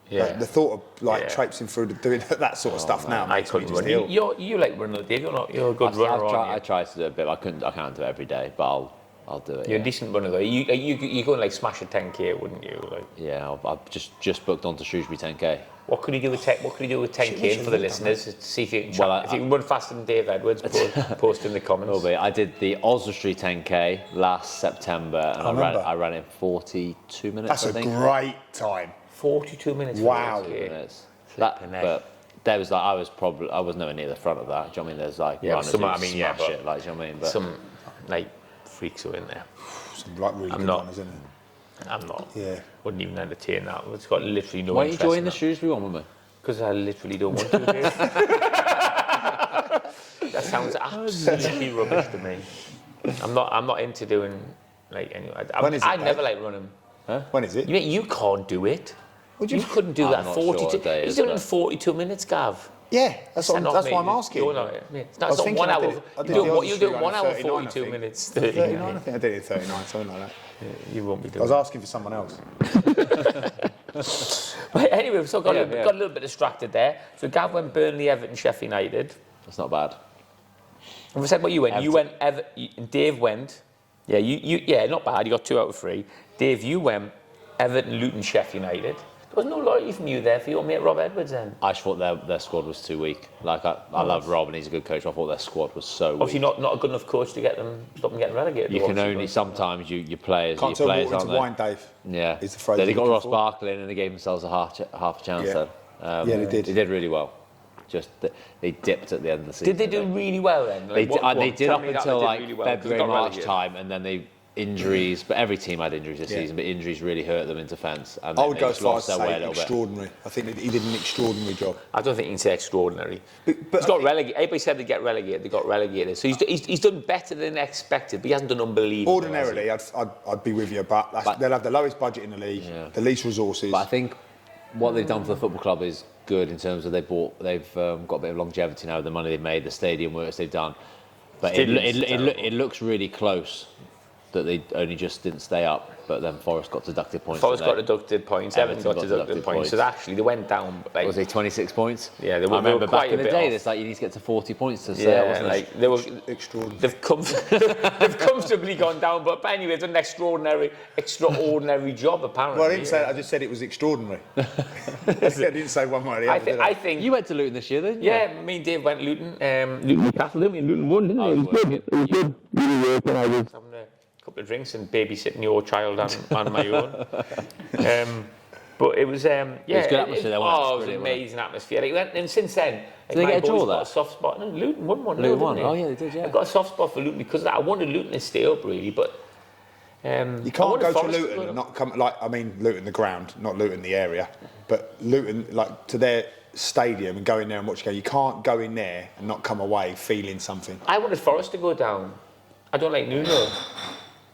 Yeah. Like, the thought of like Yeah. traipsing through doing that sort of stuff now I makes me couldn't just run. ill. You like running, Dave. You're a good runner, I aren't you? try to do it, but I can't do it every day. But I'll do it. You're yeah. a decent runner though. You go and like smash a 10k, wouldn't you? Like, Yeah, I've just booked onto Shrewsbury 10k. what could you do with 10k for the listeners? To see if you can, Well, if you can run faster than Dave Edwards. Post in the comments. Will be. I did the Oswestry 10k last September, and remember. I ran it in 42 minutes. That's I a think. great time. 42 minutes. Wow. For the 10K. Minutes. Flipping heck. But there was like I was nowhere near the front of that. Do you know what I mean? There's like Yeah, runners some- who I mean, yeah, smash but it. Like, do you know what I mean? But Some like freaks are in there. Some like really good not. runners, isn't it? I'm not. Yeah. Wouldn't even entertain that. It's got literally no why don't you interest join the Shrewsbury one with me? Because I literally don't want to. Dave. That sounds absolutely rubbish to me. I'm not into doing like anyway. When is it, I Dave? never like running. When is it? You can't do it. You couldn't do I'm that not 42. sure what day He's is, doing it in but- 42 minutes, Gav. Yeah, that's Send off, why I'm mate. asking. You're not, mate. It's I was not thinking 1 I hour. did it- I did the You're doing Aussie 1 hour, 39, 42 I think. minutes. 39, I think I did it 39, something like that. You won't be I doing was it. asking for someone else. But anyway, we've still got, Yeah, got a little bit distracted there. So Gav went Burnley, Everton, Sheffield United. That's not bad. And we said what you went. You Everton. went and Dave went. Yeah, yeah, not bad. You got 2 out of 3. Dave, you went Everton, Luton, Sheffield United. There was no loyalty from you there for your mate Rob Edwards then. I just thought their squad was too weak. Like I love Rob and he's a good coach. I thought their squad was so weak. Obviously not a good enough coach to stop them getting relegated. You can obviously, only but- sometimes your players. Can't tell your players water aren't to they? wine, Dave. Yeah. Is the phrase They you're got looking Ross for. Barkley in and they gave themselves a half a chance Yeah. then. Yeah, they did. They did really well. Just they dipped at the end of the season. Did they do really well then? They did tell up me that until they did like really well, 'cause they February, got March relegated. time, and then they injuries. But every team had injuries this Yeah. season. But injuries really hurt them in defence, and I then would they go as just far lost as their to way a say little bit. extraordinary. I think that he did an extraordinary job. I don't think you can say extraordinary. But He's got relegated. Everybody said they get relegated. They got relegated. So he's done better than expected, but he hasn't done unbelievable. Ordinarily, I'd be with you, but they'll have the lowest budget in the league, the least resources. But I think what they've done for the football club is good in terms of they've got a bit of longevity now with the money they've made, the stadium works they've done. But it looks really close that they only just didn't stay up. But then Forest got deducted points. Forest got deducted points. Everton got deducted points. So actually, they went down. Like, Was it 26 points? Yeah, they I remember were back quite in a the bit day. off. It's like you need to get to 40 points to stay up, yeah, wasn't like it? they were. Extraordinary. They've comfortably gone down, but anyway, they've done an extraordinary job apparently. Well, I didn't say that, I just said it was extraordinary. I didn't say one way or the other. did I think. You went to Luton this year, didn't you? Yeah, me and Dave went Luton. Luton Newcastle, didn't we? And Luton won, didn't I it? was working. It was good. Really working. I was having a couple of drinks and babysitting your child on my own. But it was, yeah. It was good atmosphere there, wasn't it? Oh, it was an Brilliant, wasn't amazing atmosphere. Like, and since then, Did they my get a draw boys got there? a soft spot. No, Luton won 1-0. Luton won. didn't Oh, yeah, they did, yeah. I've got a soft spot for Luton because of that. I wanted Luton to stay up, really, but. You I can't wanted go to Forest Luton go and up. not come, like, I mean, Luton the ground, not Luton the area, but Luton, like, to their stadium and go in there and watch a game. You can't go in there and not come away feeling something. I wanted Forest to go down. I don't like Nuno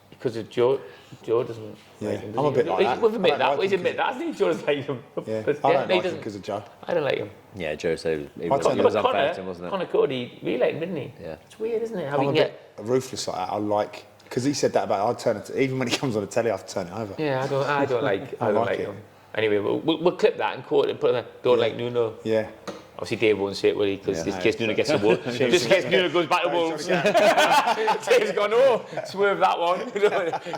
because of Joe. Joe doesn't like him. I'm a bit like that. We've admitted I don't that. like We've him admitted that. I think Joe doesn't like him. Yeah, But, I no, don't he like him doesn't. because of Joe. I don't like him. Yeah, Joe said it I'll was, tell it you. was But unfair to him, wasn't it? Connor Cody, really liked him, didn't he? Yeah. It's weird, isn't it? How I'm we a can bit ruthless like that. I like, because he said that about, I'd turn it, even when he comes on the telly, I have to turn it over. Yeah, I don't like. I don't like like it. him. Anyway, we'll clip that and quote it. Put it. Don't like Nuno. Yeah. Obviously, Dave won't say it, will he? Because Yeah. just in case Nuno gets a Wolves. Just in case Nuno goes back to Wolves. Dave's gone, oh, swerve that one.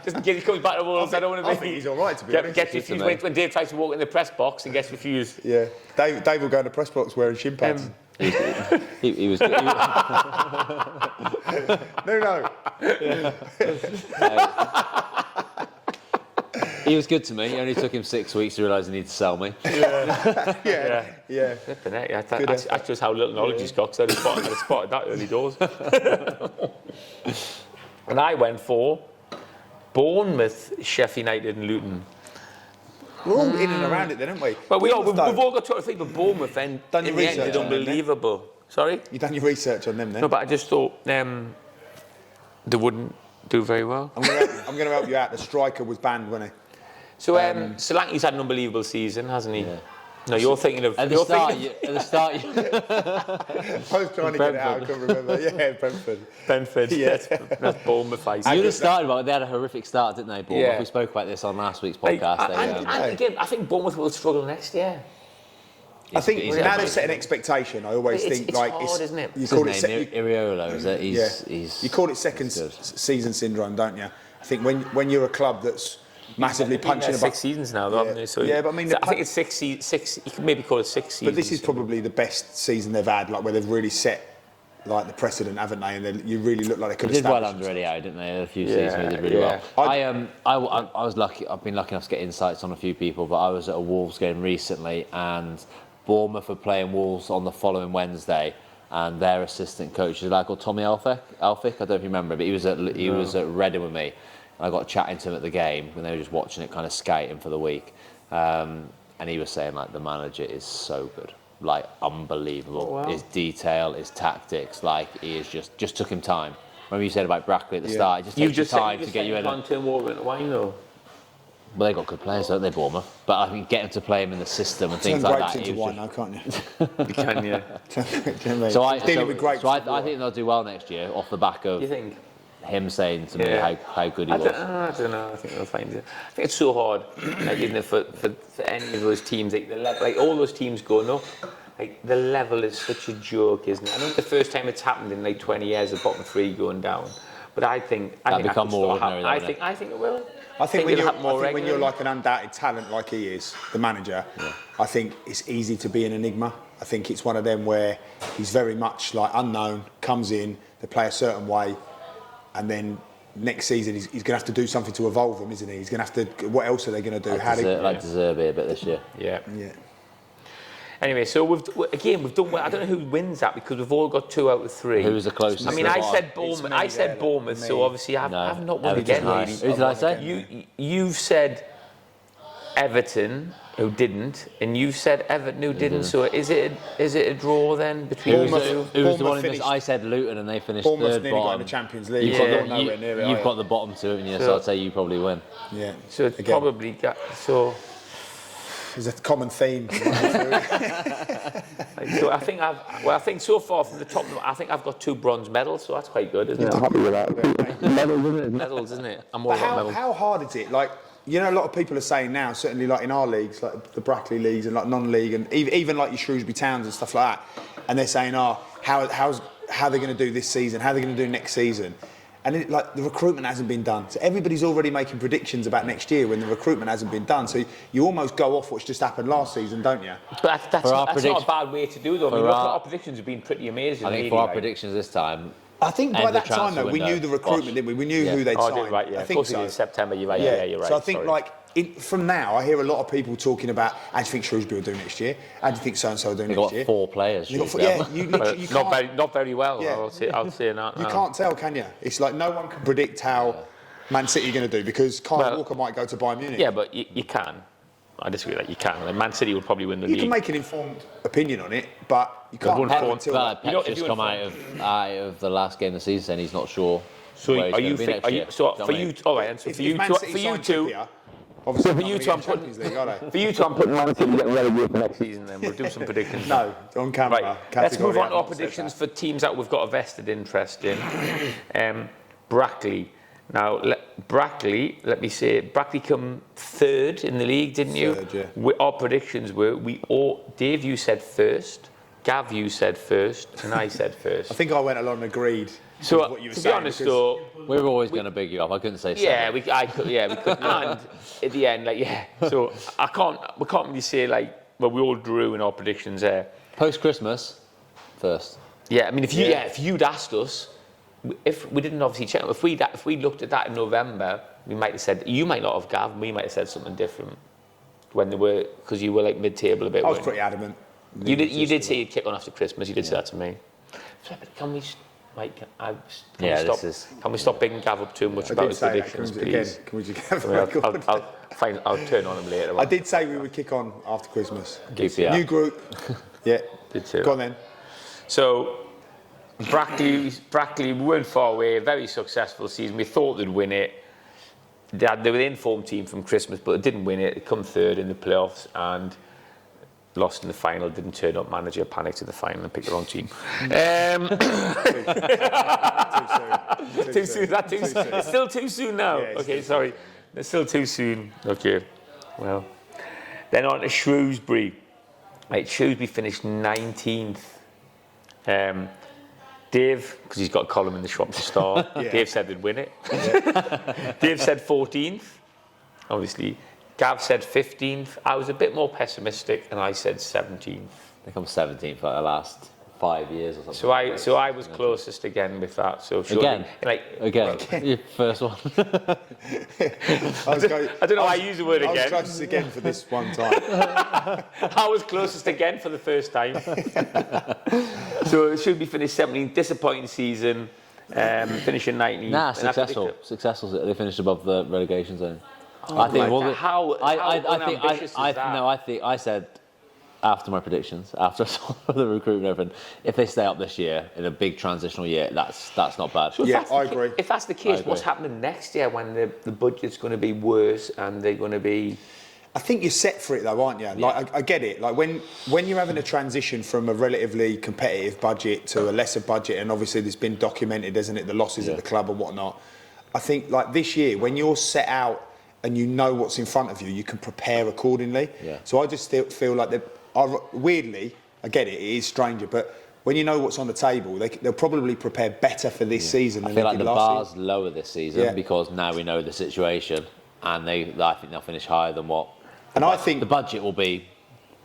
Just in case he comes back to Wolves, I don't want to be. I think he's all right, to be honest. Gets refused when Dave tries to walk in the press box and gets refused. Yeah. Dave will go in the press box wearing shin pads. He was good. No. He was good to me. It only took him 6 weeks to realise he needed to sell me. Yeah. Flipping it, yeah. That's just how little knowledge he's got, because I spotted that early doors. And I went for Bournemouth, Sheffield United and Luton. We're all in and around it then, aren't we? But we've Bournemouth, though, all got 23, but Bournemouth then, Done in your the end, research did on them, then? unbelievable. Sorry? You've done your research on them then? No, but I just thought they wouldn't do very well. I'm going to help you out. The striker was banned, wasn't So Solanke's had an unbelievable season, hasn't he? Yeah. No, you're thinking of... At the start, he? I was trying to get it out. I couldn't remember. Yeah, Brentford. Benford. Yeah. That's Bournemouth ice. you'd have started about it. They had a horrific start, didn't they, Bournemouth? Yeah. We spoke about this on last week's Like, podcast. and again, I think Bournemouth will struggle next year. I think he's now good. they've set an expectation. I always think It's like hard, isn't it? You What's call his it name? Iriolo, is it? He's you call it second he's good. season syndrome, don't you? I think when you're a club that's massively punching Six above. seasons now, haven't they? So Yeah, but I mean, I think it's six. You could maybe call it 6 seasons. But this is probably the best season they've had, like where they've really set like the precedent, haven't they? And you really look like they could They have did well established under Eddie Howe, didn't they? A few Yeah, seasons they did really yeah. well. I was lucky. I've been lucky enough to get insights on a few people, but I was at a Wolves game recently, and Bournemouth were playing Wolves on the following Wednesday, and their assistant coach is a guy called Tommy Elphick. I don't know if you remember, but he was at Reading with me. And I got chatting to him at the game when they were just watching it, kind of scouting for the week, and he was saying like the manager is so good. Like unbelievable. Oh, wow. His detail, his tactics, like he is just took him time. Remember you said about Brackley at the start, it just takes you time to get you in. You can't turn water into wine, though. Well, they got good players, don't they, Bournemouth? But I think getting to play him in the system and things Turn like grapes that. into it was wine just- now, can't you? You can, yeah. Do you know what I mean? So I, He's dealing with grapes. I think they'll do well next year off the back of You think? him saying to me Yeah. how good he I was. don't know. I think they'll find it. I think it's so hard, like, isn't it, for any of those teams, like the level, like all those teams going up. Like the level is such a joke, isn't it? I think the first time it's happened in like 20 years, the bottom three going down. But I think become could more start ordinary, I though, think it will. I think when it'll you're, happen more when you're regularly. like an undoubted talent like he is, the manager, I think it's easy to be an enigma. I think it's one of them where he's very much like unknown, comes in, they play a certain way, and then next season he's going to have to do something to evolve them, isn't he? He's going to have to. What else are they going to do? Like Deserby a bit this year. Yeah. Yeah. Anyway, so we've done well. I don't know who wins that because we've all got 2 out of 3. Who's the closest? I mean, to I the said bottom? Bournemouth. I said Bournemouth, so obviously I've not won Everton's again. nice. Really. Who did I say? You've said Everton, who didn't, and you've said Everton, who didn't. So is it a draw then between Who was the the, two? who was the Bournemouth one in this? finished- I said Luton and they finished Bournemouth third nearly got in bottom. the Champions League. You've, Yeah, got, nowhere near it, you've are got you? the bottom two, haven't you? So- So I'd say you probably win. Yeah. So it's Again. probably got so. There's a common theme. So I think so far from the top, I think I've got 2 bronze medals, so that's quite good, isn't it? I'm happy with that. Medals, isn't it? Medals, isn't it? I'm all But about medals. how hard is it? Like, you know, a lot of people are saying now, certainly like in our leagues, like the Brackley leagues and like non-league, and even like your Shrewsbury Towns and stuff like that, and they're saying, how they're going to do this season, how they're going to do next season. And like the recruitment hasn't been done, so everybody's already making predictions about next year when the recruitment hasn't been done. So you almost go off what's just happened last season, don't you? But that's our not a bad way to do though. I mean, our predictions have been pretty amazing. I think really, for our like. predictions this time, I think by End of that time transfer though, we window. knew the recruitment, didn't we? We knew who they'd Oh, I signed. did, right, yeah. I Of think course it so. is September, you're right. Yeah, you're right. So I think sorry. like from now, I hear a lot of people talking about how do you think Shrewsbury will do next year? How do you think so and so will do they next got year? 4 players. They got Shrewsbury, yeah, haven't they? you literally you can't. not very well. Yeah. I'll say that. You can't tell, can you? It's like no one can predict how Man City are going to do because Kyle Well, Walker might go to Bayern Munich. Yeah, but you can. I disagree that you can. Like, Man City will probably win the You league. can make an informed opinion on it, but you can't wouldn't tell form- until. Well, You know, Pep's if just you come out of the last game of the season saying he's not sure. So where he's are gonna you be think? next Are you year. so Do you know for what I you? mean? All right, and so if for you Man two, City for you sign two, Trippier, obviously for not you gonna two, I'm get putting. Champions League, are they? For you two, I'm putting Man City getting relegated for next season. season. Then we'll do some predictions. No, on camera. Right, let's move on to our categorically, predictions for teams that we've got a vested interest in. Brackley. Now, Brackley, let me say, Brackley come 3rd in the league, didn't you? 3rd, yeah. Our predictions were, Dave, you said 1st, Gav, you said 1st, and I said 1st. I think I went along and agreed So, with what you were to be saying. honest, because- though, We were always going to big you up. I couldn't say yeah, seven. we could, and at the end, like, yeah. So we can't really say like, well, we all drew in our predictions there. Post Christmas, first. Yeah, I mean, if you'd asked us, if we didn't obviously check, if we looked at that in November, we might have said, you might not have, Gav, we might have said something different when they were, because you were like mid-table a bit. I was weren't pretty adamant. you did say you'd kick on after Christmas. You did say that to me. Can we? Can we stop bigging Gav up too much I about did his say that. predictions, Can please? we just have I a mean, record? I'll turn on him later. I did say we would kick on after Christmas. QPR. New group. Yeah. Did say Go on that. then. So, Brackley weren't far away, very successful season. We thought they'd win it. They were the informed team from Christmas, but they didn't win it. They come 3rd in the playoffs and lost in the final. Didn't turn up. Manager panicked in the final and picked the wrong team. Too soon. Is that too soon? It's still too soon now. Yeah, it's Okay, sorry. It's still too soon. Okay. Well, then on to Shrewsbury. Right, Shrewsbury finished 19th. Dave, because he's got a column in the Shropshire Star, Yeah. Dave said they'd win it. Dave said 14th, obviously. Gav said 15th. I was a bit more pessimistic, and I said 17th. I think I'm 17th for the last 5 years or something. So I was closest again with that. So surely, Again, your first one. I don't know why I use the word I was again. closest again for this one time. I was closest again for the first time. So it should be finished 17th. Disappointing season. Finishing 19th. Nah, And I successful. predict- Successful. They finished above the relegation zone. I think. How I think unambitious is that? no. I think I said after my predictions, after I saw the recruitment and everything, if they stay up this year in a big transitional year, that's not bad. So Yeah, I agree. If that's the case, what's happening next year when the budget's going to be worse and they're going to be... I think you're set for it though, aren't you? Like I get it. Like when you're having a transition from a relatively competitive budget to a lesser budget, and obviously there's been documented, isn't it, the losses at the club and whatnot. I think like this year, when you're set out and you know what's in front of you, you can prepare accordingly. Yeah. So I just still feel like weirdly, I get it, it is stranger, but when you know what's on the table, they'll probably prepare better for this season than I feel they like did the last bar's season. lower this season because now we know the situation, and I think they'll finish higher than what. And I think the budget will be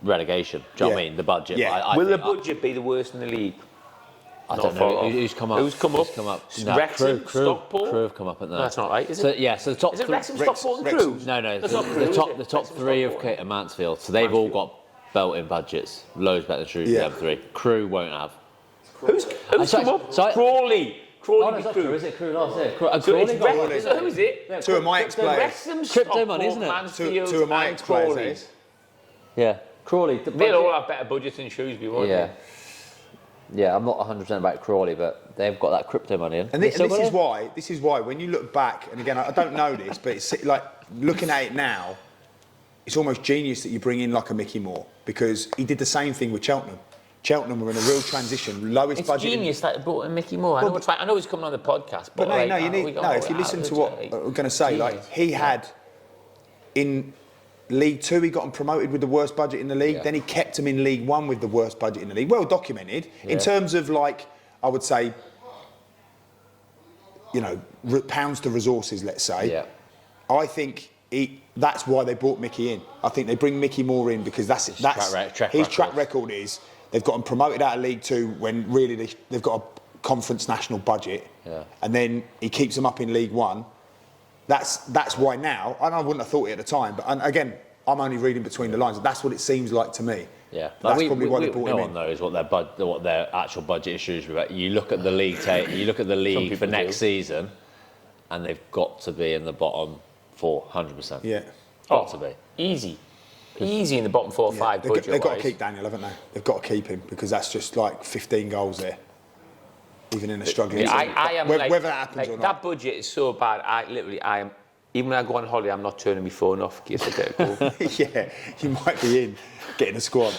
relegation. Do you know what I mean? The budget. Yeah. Will the budget be the worst in the league? I don't know. Who's come up? Who's come up? No, Wrexham, Stockport? Crew have come up at that. That's not right, is it? So, yeah, so the top Is it three... Wrexham, Stockport and Crew? No, That's not Crew, is it? the top three have Kate and Mansfield, so they've all got built-in budgets, loads better than Shrewsbury the other three. Crew won't have. Who's come up? Crawley. Oh, no, it's not Crew, is it? Crew last year. So it's Wrexham. So who is it? two of my ex-players. Wrexham, Crypto Stockport, money, isn't it? Mansfield Two of my and ex-players, Crawley. that is. Yeah, Crawley. They'll all have better budgets than Shrewsbury, won't they? Yeah, I'm not 100% about Crawley, but they've got that crypto money in. And this is why when you look back, and again I don't know this, but it's like looking at it now, it's almost genius that you bring in like a Mickey Moore, because he did the same thing with Cheltenham. Cheltenham were in a real transition, lowest It's budget. genius that they brought in Mickey Moore. I know he's coming on the podcast, But like, no, you need if you listen to what I'm going to say, like he had in League Two, he got them promoted with the worst budget in the league. Then he kept them in League One with the worst budget in the league. Well documented in terms of, like, I would say, you know, pounds to resources. Let's say. Yeah. I think that's why they brought Mickey in. I think they bring Mickey Moore in because that's his track record is they've got them promoted out of League Two when really they've got a conference national budget, and then he keeps them up in League One. That's why now, and I wouldn't have thought it at the time, but again, I'm only reading between the lines. That's what it seems like to me. Yeah, that's probably why they brought him in. No one knows what their actual budget issues are. You look at the league, you look at the league for next season, and they've got to be in the bottom 4, 100%. Yeah, got to be easy in the bottom 4 or 5 budget. They've got to keep Daniel, haven't they? They've got to keep him because that's just like 15 goals there. Even in a struggling team. I am whether that happens or not. That budget is so bad. I am. Even when I go on holiday, I'm not turning my phone off in case I get a call. Yeah, you might be in getting a squad.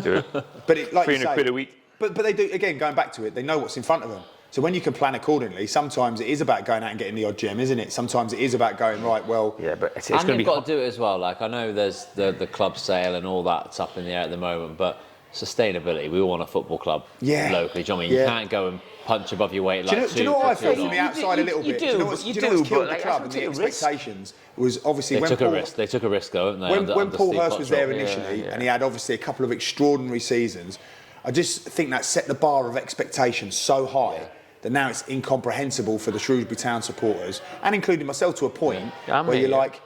Do it. But it, like you say, £300 a week. But they do, again, going back to it, they know what's in front of them. So when you can plan accordingly, sometimes it is about going out and getting the odd gem, isn't it? Sometimes it is about going, right, well... Yeah, but it's and going to be... you've got to do it as well. Like, I know there's the club sale and all that's up in the air at the moment, but sustainability, we all want a football club locally. Do you know what I mean? You can't go and punch above your weight like do you know what I feel from the outside a little bit? Do you know what's killed the club and the expectations was obviously when Paul... They took a risk, though, didn't they? When Paul Hurst was there initially, and he had obviously a couple of extraordinary seasons, I just think that set the bar of expectations so high that now it's incomprehensible for the Shrewsbury Town supporters, and including myself to a point, where you're like,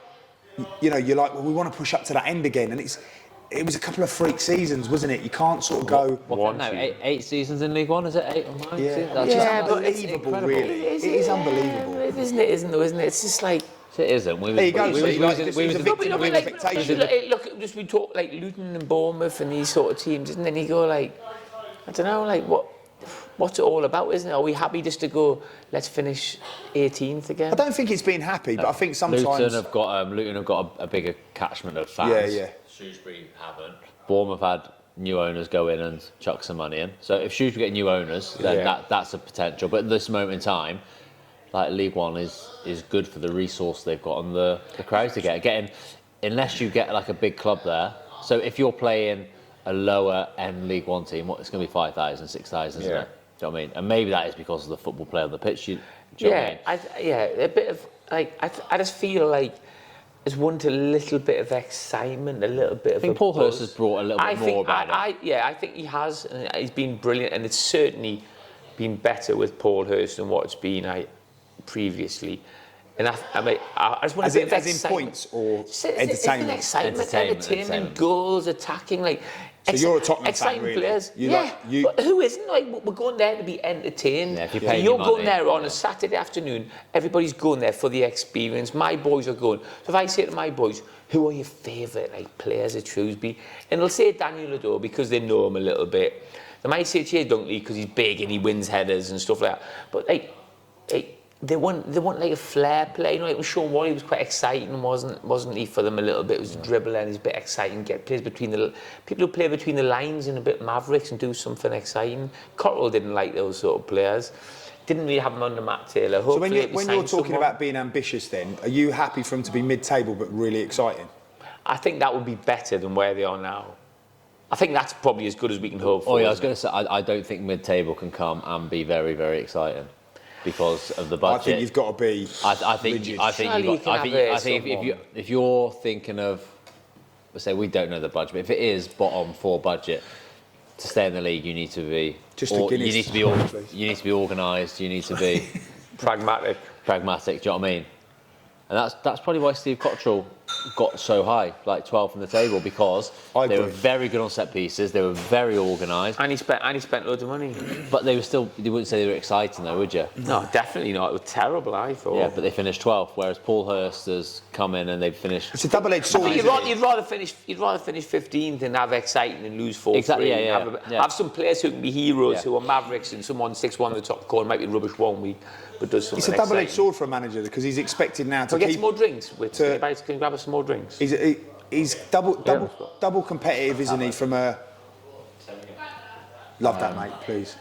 well, we want to push up to that end again, and it was a couple of freak seasons, wasn't it? You can't sort of go... eight seasons in League One, is it? 8 or 9? Yeah, That's just unbelievable, really. It is unbelievable. Isn't it? It's just like... It isn't. There you go. We was a victim of expectations. Look, just we talk like Luton and Bournemouth and these sort of teams, isn't it? And you go like, I don't know, like what's it all about, isn't it? Are we happy just to go, let's finish 18th again? I don't think it's been happy, but I think sometimes... Luton have got a bigger catchment of fans. Yeah. Shrewsbury haven't. Bournemouth had new owners go in and chuck some money in. So if Shrewsbury get new owners, then that's a potential. But at this moment in time, like League One is good for the resource they've got and the crowds to get. Unless you get like a big club there. So if you're playing a lower end League One team, it's going to be 5,000, 6,000, isn't it? Do you know what I mean? And maybe that is because of the football play on the pitch. Do you know what I mean? A bit of like I just feel like it's wanted a little bit of excitement, a little bit of. I think Paul Hurst has brought a little bit more about it. I think he has, and he's been brilliant, and it's certainly been better with Paul Hurst than what it's been previously. And I just want as in points or entertainment. Excitement, entertainment, goals, attacking. Like So you're a Tottenham fan, exciting really? players. You But who isn't? Like, we're going there to be entertained. Yeah, if you So pay you're me going money, there on yeah. a Saturday afternoon. Everybody's going there for the experience. My boys are going. So if I say to my boys, who are your favourite players at Shrewsbury? And they'll say Daniel Ado because they know him a little bit. They might say Jay Dunkley because he's big and he wins headers and stuff like that. But they want like a flair play. You know, like Sean Wally was quite exciting, wasn't he, for them a little bit? It was a dribbler and he's a bit exciting. Get plays between the people who play between the lines and a bit Mavericks and do something exciting. Cotterill didn't like those sort of players. Didn't really have them under Matt Taylor. So when Hopefully you're talking about being ambitious, then are you happy for them to be mid-table but really exciting? I think that would be better than where they are now. I think that's probably as good as we can hope for. Oh yeah, I was going to say I don't think mid-table can come and be very, very exciting because of the budget. I think you've got to be. I think rigid. if you're thinking of, let's say we don't know the budget, but if it is bottom 4 budget to stay in the league, you need to be Just a Guinness, you need to be organised, you need to be pragmatic. Do you know what I mean? And that's probably why Steve Cotterill got so high, like 12th on the table, because they were very good on set pieces, they were very organised. And he spent loads of money. But they wouldn't say they were exciting though, would you? No, definitely not. It was terrible, I thought. Yeah, but they finished 12th, whereas Paul Hurst has come in and they've finished. It's a double-edged sword. You'd rather finish 15th and have exciting and lose 4-3. Exactly, yeah. Have some players who can be heroes, who are Mavericks, and someone 6-1 in the top corner might be rubbish one week, but does something It's a double-edged sword for a manager because he's expected now to Can we get keep. some more drinks? Can you grab us some more drinks? He's double competitive, isn't he? From a love that, mate. Please.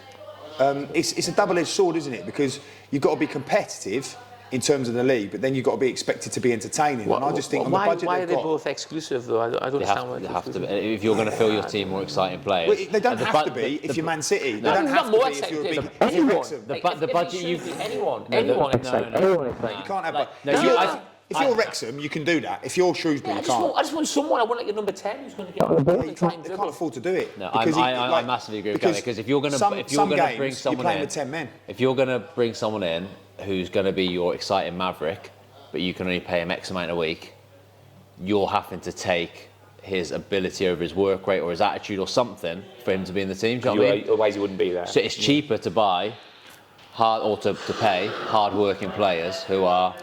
It's a double-edged sword, isn't it? Because you've got to be competitive in terms of the league, but then you've got to be expected to be entertaining. And I just think on the budget why are they they've got, both exclusive though? I don't understand why They have to be. If you're going to fill your team more exciting players. well, they don't have to be if you're Man City. They don't have to be if you're a big. If you're Wrexham. The budget you've anyone exciting. You can't have. If you're Wrexham, you can do that. If you're Shrewsbury, you can't. I just want someone. I want like a number 10 who's going to get on the ball and try and They dribble. can't afford to do it. No, I massively agree with Gary, because if you're going to bring someone you're playing in, with 10 men. if you're going to bring someone in who's going to be your exciting maverick, but you can only pay him X amount a week, you're having to take his ability over his work rate or his attitude or something for him to be in the team. Do you know what I mean? Otherwise, he wouldn't be there. So it's cheaper to buy to pay hard-working players who are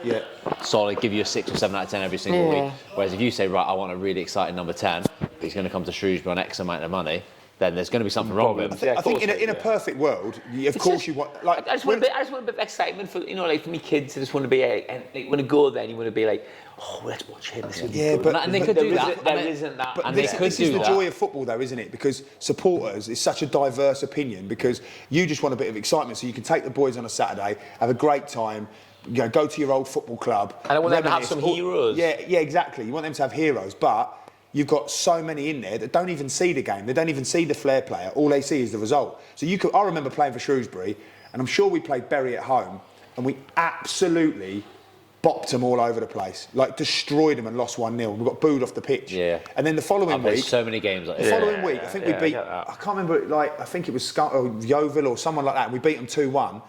solid, give you a 6 or 7 out of 10 every single week. Whereas if you say, right, I want a really exciting number 10, but he's going to come to Shrewsbury on X amount of money, then there's going to be something wrong with him. I think in a perfect world, of course you want. Like, I just want a bit of excitement for for me kids. I just want to be and when you go there, and you want to be like, oh, let's watch him. This is good. but And they could do that. There isn't that. But And this they could is do the that. joy of football, though, isn't it? Because supporters is such a diverse opinion. Because you just want a bit of excitement, so you can take the boys on a Saturday, have a great time. Go to your old football club. And I want them to have reminisce. some heroes. Yeah, exactly. You want them to have heroes, but you've got so many in there that don't even see the game. They don't even see the flair player. All they see is the result. So I remember playing for Shrewsbury, and I'm sure we played Bury at home, and we absolutely bopped them all over the place, like destroyed them and lost 1-0. We got booed off the pitch. Yeah. And then the following week, so many games like the this. following week, I think we beat. I can't remember. I think it was Yeovil or someone like that. We beat them 2-1,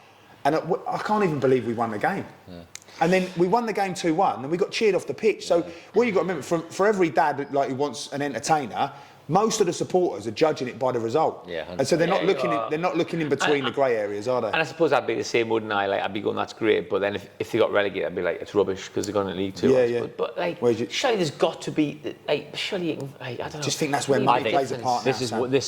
and I can't even believe we won the game. Yeah. And then we won the game 2-1, and we got cheered off the pitch. So what you've got to remember, for every dad who wants an entertainer, most of the supporters are judging it by the result. Yeah, and so they're not looking in between the grey areas, are they? And I suppose I'd be the same, wouldn't I? Like, I'd be going, that's great. But then if they got relegated, I'd be like, it's rubbish because they're going to League Two. Yeah. But surely there's got to be, surely you can, I don't know. Just think that's where money plays a part. This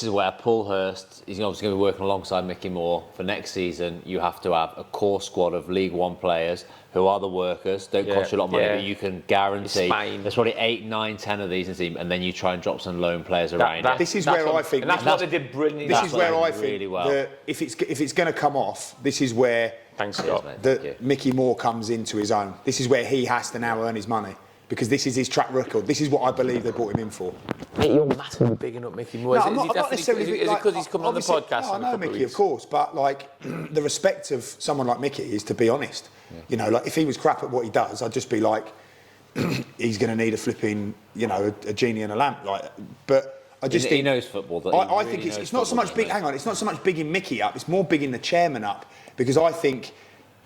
is where Paul Hurst is obviously going to be working alongside Mickey Moore for next season. You have to have a core squad of League One players who are the workers, don't cost you a lot of money, but you can guarantee there's probably 8, 9, 10 of these in the team, and then you try and drop some lone players around. This is where I think. And that's what they did brilliantly. This is where I really think well. that if it's going to come off, this is where Mickey Moore comes into his own. This is where he has to now earn his money. Because this is his track record. This is what I believe they brought him in for. Mate, you're massively bigging up Mickey Moore. No, I'm not necessarily. Is it because he's coming on the podcast? No, I know Mickey, of course, but the respect of someone like Mickey is to be honest. Yeah. If he was crap at what he does, I'd just be like, he's going to need a flipping, a genie in a lamp. But I just think he knows football. I think it's not so much big. Hang on, it's not so much bigging Mickey up. It's more bigging the chairman up, because I think,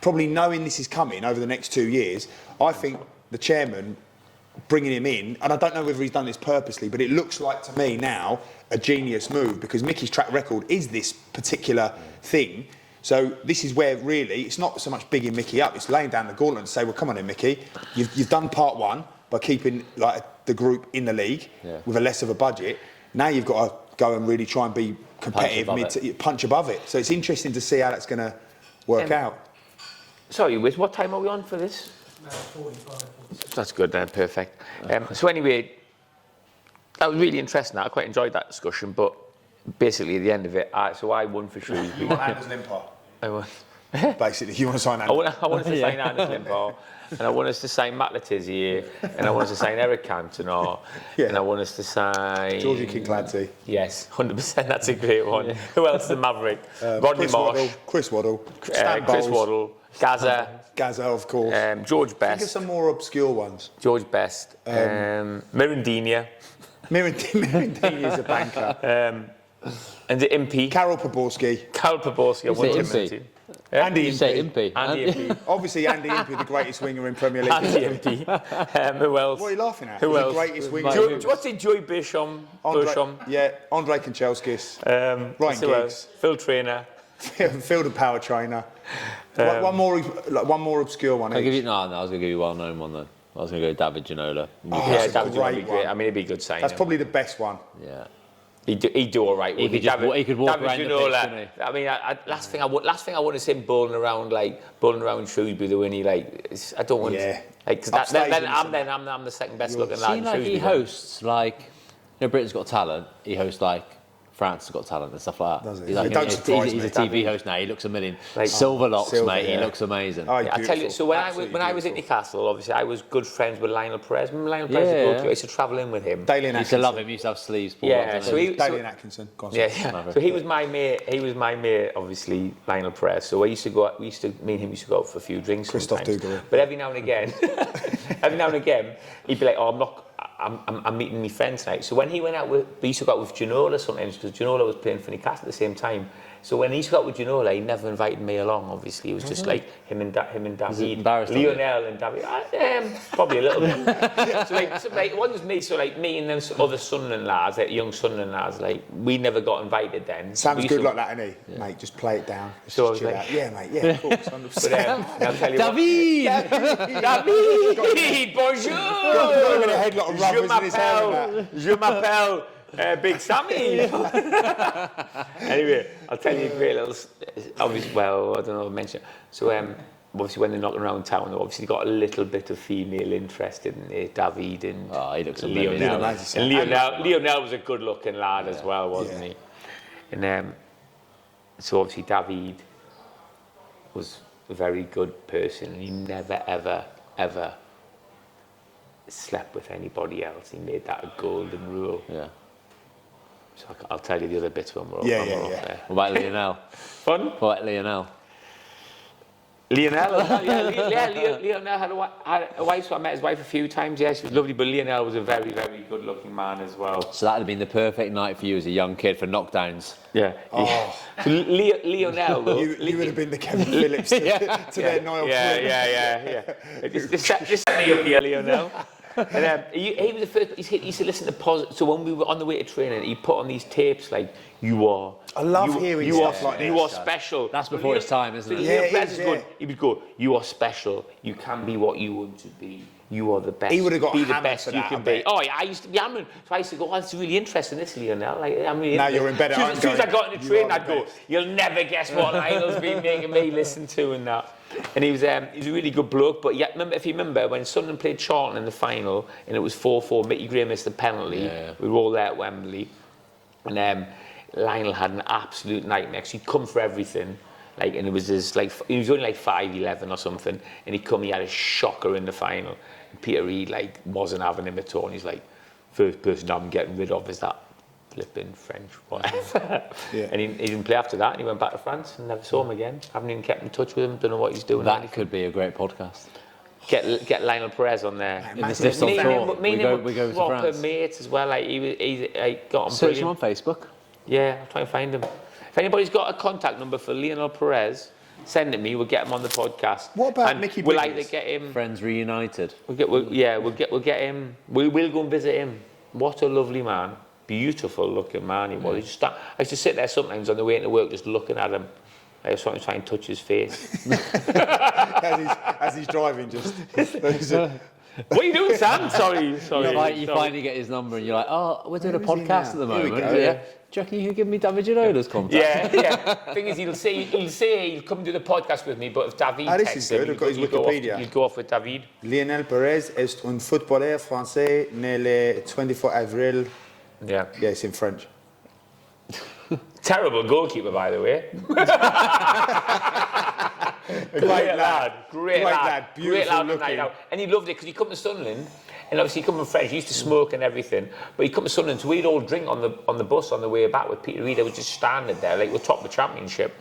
probably knowing this is coming over the next 2 years, I think the chairman bringing him in, and I don't know whether he's done this purposely, but it looks like to me now a genius move because Mickey's track record is this particular thing. So this is where really it's not so much bigging Mickey up; it's laying down the gauntlet and say, "Well, come on, in Mickey, you've done part one by keeping like the group in the league with a less of a budget. Now you've got to go and really try and be competitive, punch above it. So it's interesting to see how that's going to work out. Sorry, Wiz, what time are we on for this? 45. That's good then, perfect. So anyway, that was really interesting. I quite enjoyed that discussion, but basically at the end of it, so I won for Shrewsbury. Anders Limpar. I won. Basically, you want to sign Anders? I want us to sign Anders Limpar, and I want us to sign Matt Letizia, and I want us to sign Eric Cantona, and I want us to sign... Georgie King-Clancy. Yes, 100%, that's a great one. Who else is the Maverick? Rodney Marsh. Chris Waddle. Chris Waddle. Gaza, of course. George Best. Think of some more obscure ones. George Best. Mirandina. Mirandini is a banker. And the Impey. Carol Poborski. Carol Poborski. Andy Impey. Obviously, Andy Impey, the greatest winger in Premier League. Andy Impey. Who else? What are you laughing at? Who else? The greatest winger. What's it? Joy Bershom. Yeah, Andre Kanchelskis. Ryan Giggs. Phil Trainer. Phil the power trainer. One more obscure one. I'll give you, no, I was going to give you a well-known one though. I was going to go David Ginola. Yeah, David Ginola would be great. I mean, it'd be a good sign. That's probably the best one. Yeah. He'd do all right. He could walk around the pitch, couldn't he? I mean, last thing I want to see him bowling around Shrewsbury, the winnie. I don't want. Yeah. Because I'm the second best looking lad in Shrewsbury. He hosts Britain's Got Talent. He hosts France has Got Talent and stuff like that. Does he? He's, he's a TV host now. He looks a million. Silver locks, mate. Yeah. He looks amazing. Oh, I tell you. So when I was at Newcastle, obviously I was good friends with Lionel Perez. Remember Lionel Perez? I used to travel in with him. Dalian Atkinson. I used to love him. He used to have sleeves. Dalian Atkinson. So he was my mate. Obviously Lionel Perez. So me and him used to go out for a few drinks. Christophe Dugarry. But every now and again, he'd be like, "Oh, I'm meeting my friends tonight." So when he went out we used to go out with Ginola sometimes because Ginola was playing for Newcastle at the same time. So when he used to go out with Ginola, he never invited me along. Obviously, it was just like him and David, Lionel and David. Probably a little bit. So it wasn't me. So me and then some other Sunderland lads, young Sunderland lads, we never got invited then. Sam's good like that, isn't he? Yeah. Mate, just play it down. So I was like, yeah, mate, yeah, of course, 100%. But, I'll tell you David, bonjour. Got him in a headlock of rubbers in his hair. Je m'appelle Big Sammy. Anyway, I'll tell you a great little. Obviously, well, I don't know if I mentioned. So, obviously, when they're knocking around town, they obviously got a little bit of female interest in David and he looks Lionel. And Lionel was a good-looking lad as well, wasn't he? And so obviously David was a very good person, and he never, ever slept with anybody else. He made that a golden rule. Yeah. So I'll tell you the other bits when we're up there. What about Lionel? Fun? What about Lionel? Lionel had a wife, so I met his wife a few times. Yeah, she was lovely, but Lionel was a very, very good-looking man as well. So that would have been the perfect night for you as a young kid for knockdowns. Yeah. Oh. So Lionel... you would have been the Kevin Phillips to their Niall Quinn. Yeah. Just set me up here, Lionel. And he was the first. He used to listen to positive. So when we were on the way to training, he put on these tapes like, "You are." I love hearing stuff like this. You are special. That's before his time, isn't it? He would go, "You are special. You can be what you want to be. You are the best. He would have got be the best you can be." Oh, yeah, I used to be hammering. So I used to go, "Oh, it's really interesting, this Lionel." Now you're in bed at home. As soon as I got in the train, I'd go, "You'll never guess what Lionel's been making me listen to," and that. And he was a really good bloke. But yeah, if you remember when Sunderland played Charlton in the final, and it was 4-4, Mickey Gray missed the penalty. We were all there at Wembley, and Lionel had an absolute nightmare. Cause he'd come for everything, and it was this he was only 5'11" or something, and he had a shocker in the final. And Peter Reid wasn't having him at all. And he's like, first person I'm getting rid of is that flipping French, whatever. And he didn't play after that, and he went back to France and never saw him again. Haven't even kept in touch with him, don't know what he's doing. That could be a great podcast. Get Lionel Perez on there. In the Stiffs on Tour. We go to proper France. mates as well. He got him. Search him on Facebook. Yeah, I'll try and find him. If anybody's got a contact number for Lionel Perez, Send it me. We'll get him on the podcast. What about and Mickey We'll Bridges? either get him. Friends reunited. We'll get him. We'll go and visit him. What a lovely man. Beautiful looking man he was. I used to sit there sometimes on the way into work just looking at him. I just want to try and touch his face. as he's driving, just. What are you doing, Sam? Sorry. You finally get his number and you're like, oh, we're doing a Where is he podcast at now? the Here we moment. go. Yeah. Do you reckon you could give me David Ginola's contact? Yeah. Thing is, he'll say he'll come do the podcast with me, but if David This texts is good. him, I've got his you'd go Wikipedia. you'd go off with David. Lionel Perez est un footballeur français né le 24 avril. Yeah. Yeah, it's in French. Terrible goalkeeper, by the way. Great lad. Beautiful on the looking. night out. And he loved it because he come to Sunderland, and obviously he come from French. He used to smoke and everything, but he'd come to Sunderland, so we'd all drink on the bus on the way back with Peter Reid. I was just standing there, like we're top of the championship.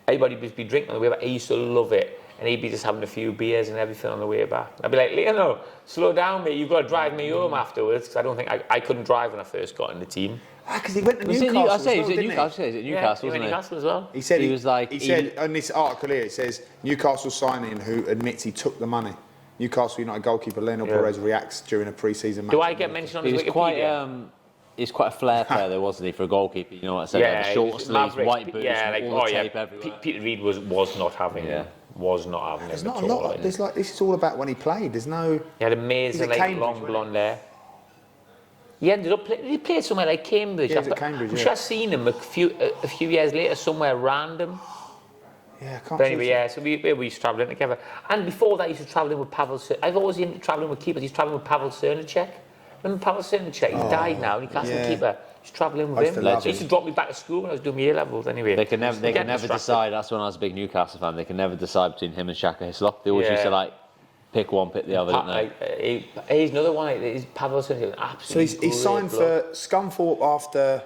Everybody would be drinking on the way back. He used to love it. And he'd be just having a few beers and everything on the way back. I'd be like, Leno, slow down, mate. You've got to drive me home afterwards. Because I don't think I couldn't drive when I first got in the team. Because he went to Was it Newcastle. I say, as is well, it didn't Newcastle? Is it Newcastle, yeah, wasn't it? Newcastle as well. He said He was like- He said on this article here, it says Newcastle signing who admits he took the money. Newcastle United goalkeeper Lionel Perez reacts during a pre-season match. Do I get mentioned on He his was Wikipedia? he's quite a flair player there, wasn't he, for a goalkeeper? You know what I said? Yeah, the short sleeves, Maverick. white boots, Yeah, like, all the tape everywhere. Peter Reid was not having him. Was not having There's him not at a all. lot. There's like this is all about when he played. There's no. He had amazing, He's at like, Cambridge, long wasn't blonde hair. He ended up he played somewhere like Cambridge. Yeah, he was at Cambridge, I'm yeah. sure I've seen him a few years later somewhere random. Yeah, I can't. But anyway, yeah, so we used to travel in together. And before that, he used to travel in with Pavel I've always been travelling with keepers. He's travelling with Pavel Cernacek. Remember Pavel Cernacek? He's died now, and he can't yeah. keeper. He's travelling I with used him. to love He used to drop me back to school when I was doing my A-levels anyway. They can never Getting distracted. decide. That's when I was a big Newcastle fan. They can never decide between him and Shaka Hislop. They always used to like pick one, pick the other, didn't they? He's another one. He's Pavel Cernacek. So Absolutely. he signed for Scunthorpe after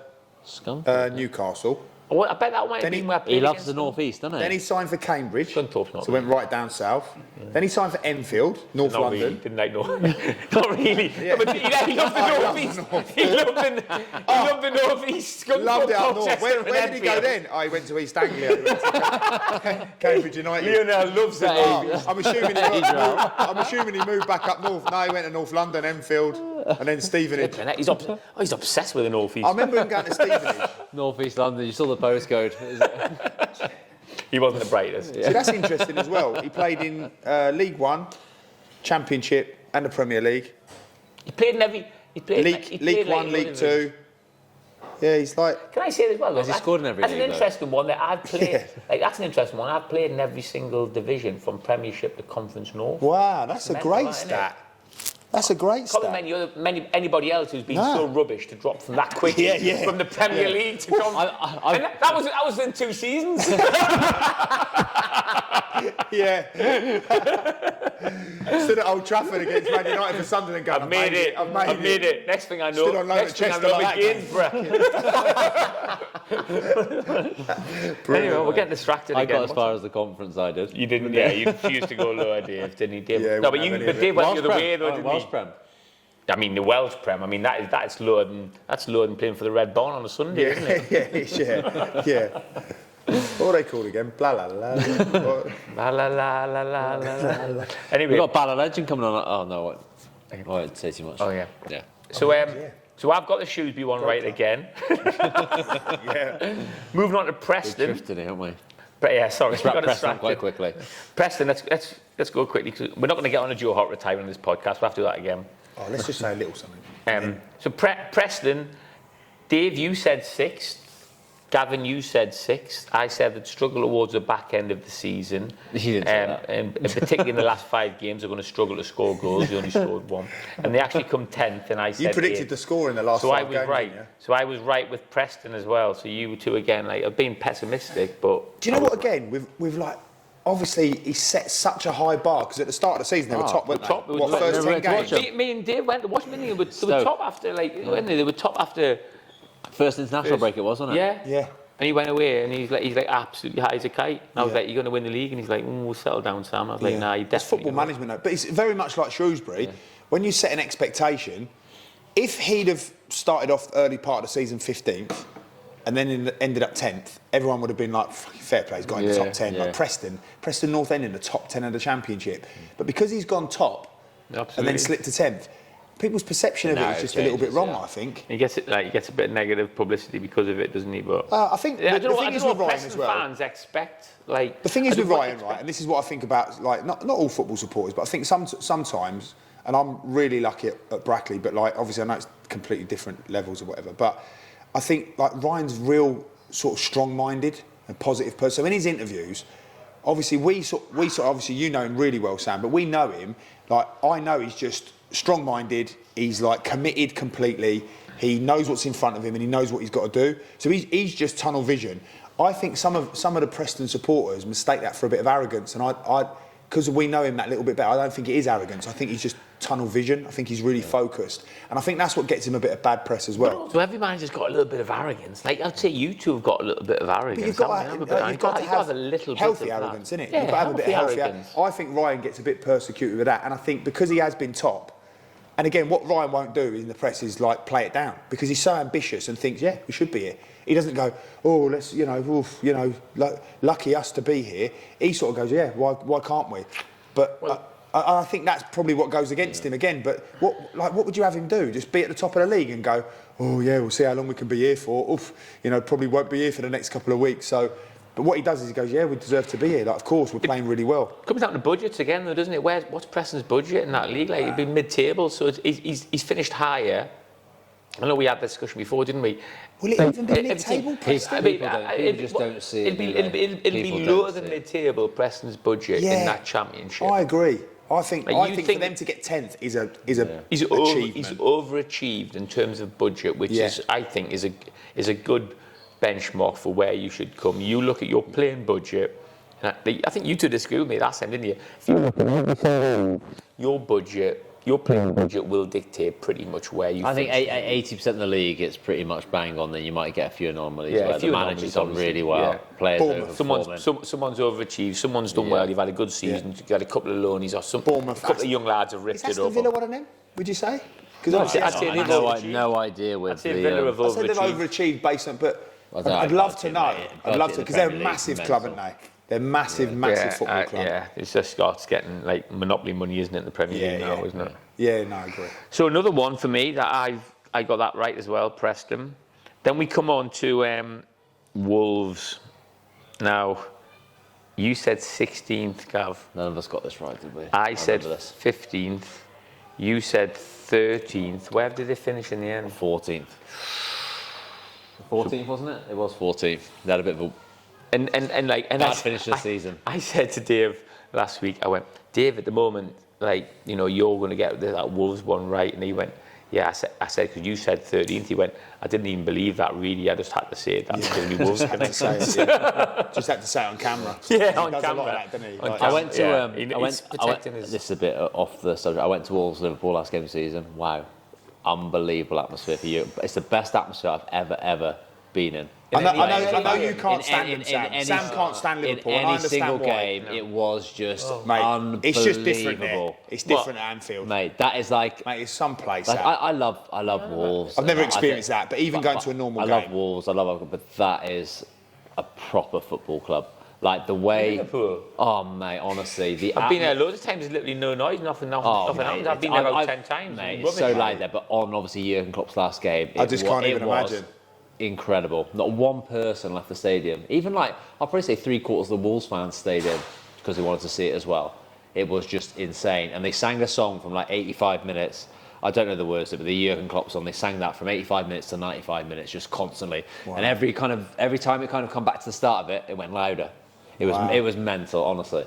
Newcastle. I bet that might have been where I He played loves against the him. North East, doesn't he? Then he signed for Cambridge. Scunthorpe's not So went right down south. Then he signed for Enfield, North Not London. really, didn't I? No, not really. Yeah. No, but he loved the North East. He loved the North East. Loved it up north. Colchester Where and did he go Enfield. then? Oh, he went to East Anglia. He went to Cambridge United. Lionel loves it. I'm assuming he moved back up north. No, he went to North London, Enfield, and then Stevenage. He's obsessed with the North East. I remember him going to Stevenage. North East London. You saw the postcode. He wasn't the brightest. So that's interesting as well. He played in League One, Championship, and the Premier League. He played in every. He played League One, League Two. Yeah, he's like. Can I say this as well? Has he scored in every That's league, an though? interesting one that I've played. Yeah. Like that's an interesting one. I've played in every single division from Premiership to Conference North. Wow, that's a mental, great isn't it? stat. That's a great Can't stat. remember anybody else who's been No. so rubbish to drop from that quickly Yeah. from the Premier League to come. And that was in 2 seasons. Yeah. Stood at Old Trafford against Man United for Sunderland. Going, I've made it. I've I've made it. Next thing I know, Stood on loan next at thing I Chester know, like McGee's Anyway, we're getting distracted I again. got as far as the conference. I did. You didn't, yeah. You refused to go lower, Dave, didn't you, Dave? Yeah, no, we but haven't Dave either. went the other way, though, didn't Welsh he? Prem. I mean, the Welsh Prem. I mean, that's lower than playing for the Red Barn on a Sunday, isn't it? yeah. What are they called again? Blah, la, la, la. La la la la la la la. Anyway, We've got Ballad Legend coming on. Oh no, I won't say too much. oh yeah. Yeah. So so I've got the Shrewsbury one right again. Yeah. Moving on to We've Preston. drifted it, haven't we? But yeah, sorry, Let's we wrap got Preston up distracted. quite quickly. Preston, let's go quickly because we're not going to get on a Joe Hart retirement on this podcast. We'll have to do that again. Oh, let's just say a little something. So Preston, Dave, you said 6th. Gavin, you said 6th. I said they'd struggle towards the back end of the season. You didn't say that. And particularly in the last 5 games, they're going to struggle to score goals. They only scored 1. And they actually come 10th, and I said You predicted 8th. the score in the last So I 5 was games, right. didn't you? So I was right with Preston as well. So you two again, like, I've been pessimistic, but... Do you know what, again, we've like, obviously he set such a high bar, because at the start of the season they were top, weren't they? top. What, Top. first They were 10 games? top. Me and Dave went to watch them, they were Stoke. top after, like, weren't they? They were top after... First international break it was, wasn't it? Yeah. Yeah. And he went away, and he's like absolutely high as a kite. And I was Yeah. like, "You're going to win the league," and he's like, "We'll settle down, Sam." I was like, Yeah. "Nah, you It's definitely." football gonna management, though. But it's very much like Shrewsbury. When you set an expectation, if he'd have started off the early part of the season 15th, and then ended up 10th, everyone would have been like, fair play, he's got in the top 10. Like Preston North End in the top 10 of the Championship. But because he's gone top and then slipped to 10th, people's perception of it is just a little bit wrong, I think. He gets a bit of negative publicity because of it, doesn't he? But I think the thing is with Ryan as well. Fans expect like the thing is with Ryan, right, and this is what I think about, like not all football supporters, but I think sometimes, and I'm really lucky at Brackley, but like obviously I know it's completely different levels or whatever, but I think like Ryan's real sort of strong-minded and positive person. So in his interviews, obviously we sort of, obviously you know him really well, Sam, but we know him. Like I know he's just strong-minded. He's like committed completely. He knows what's in front of him and he knows what he's got to do. So he's just tunnel vision. I think some of the Preston supporters mistake that for a bit of arrogance, and I because we know him that little bit better, I don't think it is arrogance. I think he's just tunnel vision. I think he's really focused, and I think that's what gets him a bit of bad press as well. So every manager's got a little bit of arrogance. Like I'd say, you two have got a little bit of arrogance. But you've got to have a little healthy bit of arrogance, innit? Yeah, You've got to have a bit of healthy arrogance. I think Ryan gets a bit persecuted with that, and I think because he has been top. And again, what Ryan won't do in the press is like play it down, because he's so ambitious and thinks, yeah, we should be here. He doesn't go, oh, let's, lucky us to be here. He sort of goes, yeah, why can't we? But I think that's probably what goes against him again. But what would you have him do? Just be at the top of the league and go, oh yeah, we'll see how long we can be here for. Oof, probably won't be here for the next couple of weeks. So. But what he does is he goes, yeah, we deserve to be here. Like, of course, we're playing really well. Comes down to budgets again, though, doesn't it? What's Preston's budget in that league? Like, he'd be mid-table, so he's finished higher. I know we had this discussion before, didn't we? Will it even be mid-table, Preston? People just don't see it. It'd be lower than mid-table, Preston's budget in that Championship. I agree. I think for them to get 10th is a he's achievement. He's overachieved in terms of budget, which is, I think, is a good benchmark for where you should come. You look at your playing budget, and I think you two disagreed with me last time, didn't you? If you look at everything, your budget, your playing budget will dictate pretty much where you. I think 80% of the league, it's pretty much bang on. Then you might get a few anomalies where the manager's done really well. Players overperforming. Someone's overachieved. Someone's done well. You've had a good season. You've had a couple of loanies, or a couple of young lads have ripped it over. Is Villa one of them? Would you say? Because I'd say no idea with the. Villa have overachieved. I'd say they've overachieved based on, but. I'd love to know. I'd love to, because they're a massive club, aren't they? They're massive football club. Yeah, it's just Scott's getting like monopoly money, isn't it, in the Premier League now, isn't it? Yeah, no, I agree. So another one for me that I got that right as well, Preston. Then we come on to Wolves. Now, you said 16th, Gav. None of us got this right, did we? I said 15th. You said 13th. Where did they finish in the end? 14th. 14th, wasn't it? It was 14th. They had a bit of a bad finish to the season. I said to Dave last week, I went, Dave, at the moment, you're going to get that Wolves one right. And he went, yeah, I said, because you said 13th. He went, I didn't even believe that, really. I just had to say it. That's going to be Wolves. Just had to say it on camera. Yeah, on camera. That, doesn't he? I went to, this is a bit off the subject. I went to Wolves Liverpool last game of the season. Wow. Unbelievable atmosphere for you. It's the best atmosphere I've ever been in. I know you can't stand him, Sam. Sam can't stand Liverpool. In any single game, it was just unbelievable. It's just different there. It's different at Anfield. Mate, that is like... Mate, it's someplace. Like, I love Wolves. I've never experienced that, but even going to a normal game. I love Wolves, but that is a proper football club. Like the way... Liverpool. Oh, mate, honestly. I've been there loads of times, there's literally no noise, nothing happens. I've been there about 10 times. Mate, it's so like that, but on obviously Jurgen Klopp's last game... I just can't even imagine. Incredible. Not one person left the stadium. Even I'll probably say 3/4 of the Wolves fans stayed in because they wanted to see it as well. It was just insane. And they sang a song from 85 minutes. I don't know the words of it, but the Jurgen Klopp song, they sang that from 85 minutes to 95 minutes just constantly. Wow. And every time it come back to the start of it, it went louder. It was mental, honestly.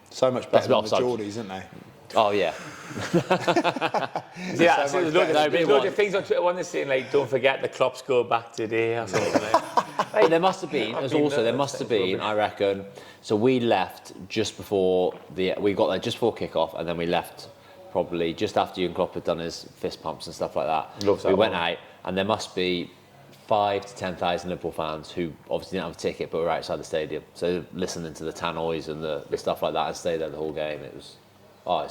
So much better than the Geordies, isn't they? Oh, yeah. Yeah, so there's loads of things on Twitter when they're saying, don't forget the Klopps go back today or something like there must have been, I reckon, so we left just before we got there just before kick-off, and then we left probably just after Jurgen Klopp had done his fist pumps and stuff like that. We went out, and there must be 5,000 to 10,000 Liverpool fans who obviously didn't have a ticket but were outside the stadium, so listening to the tannoys and the stuff like that and stayed there the whole game. It's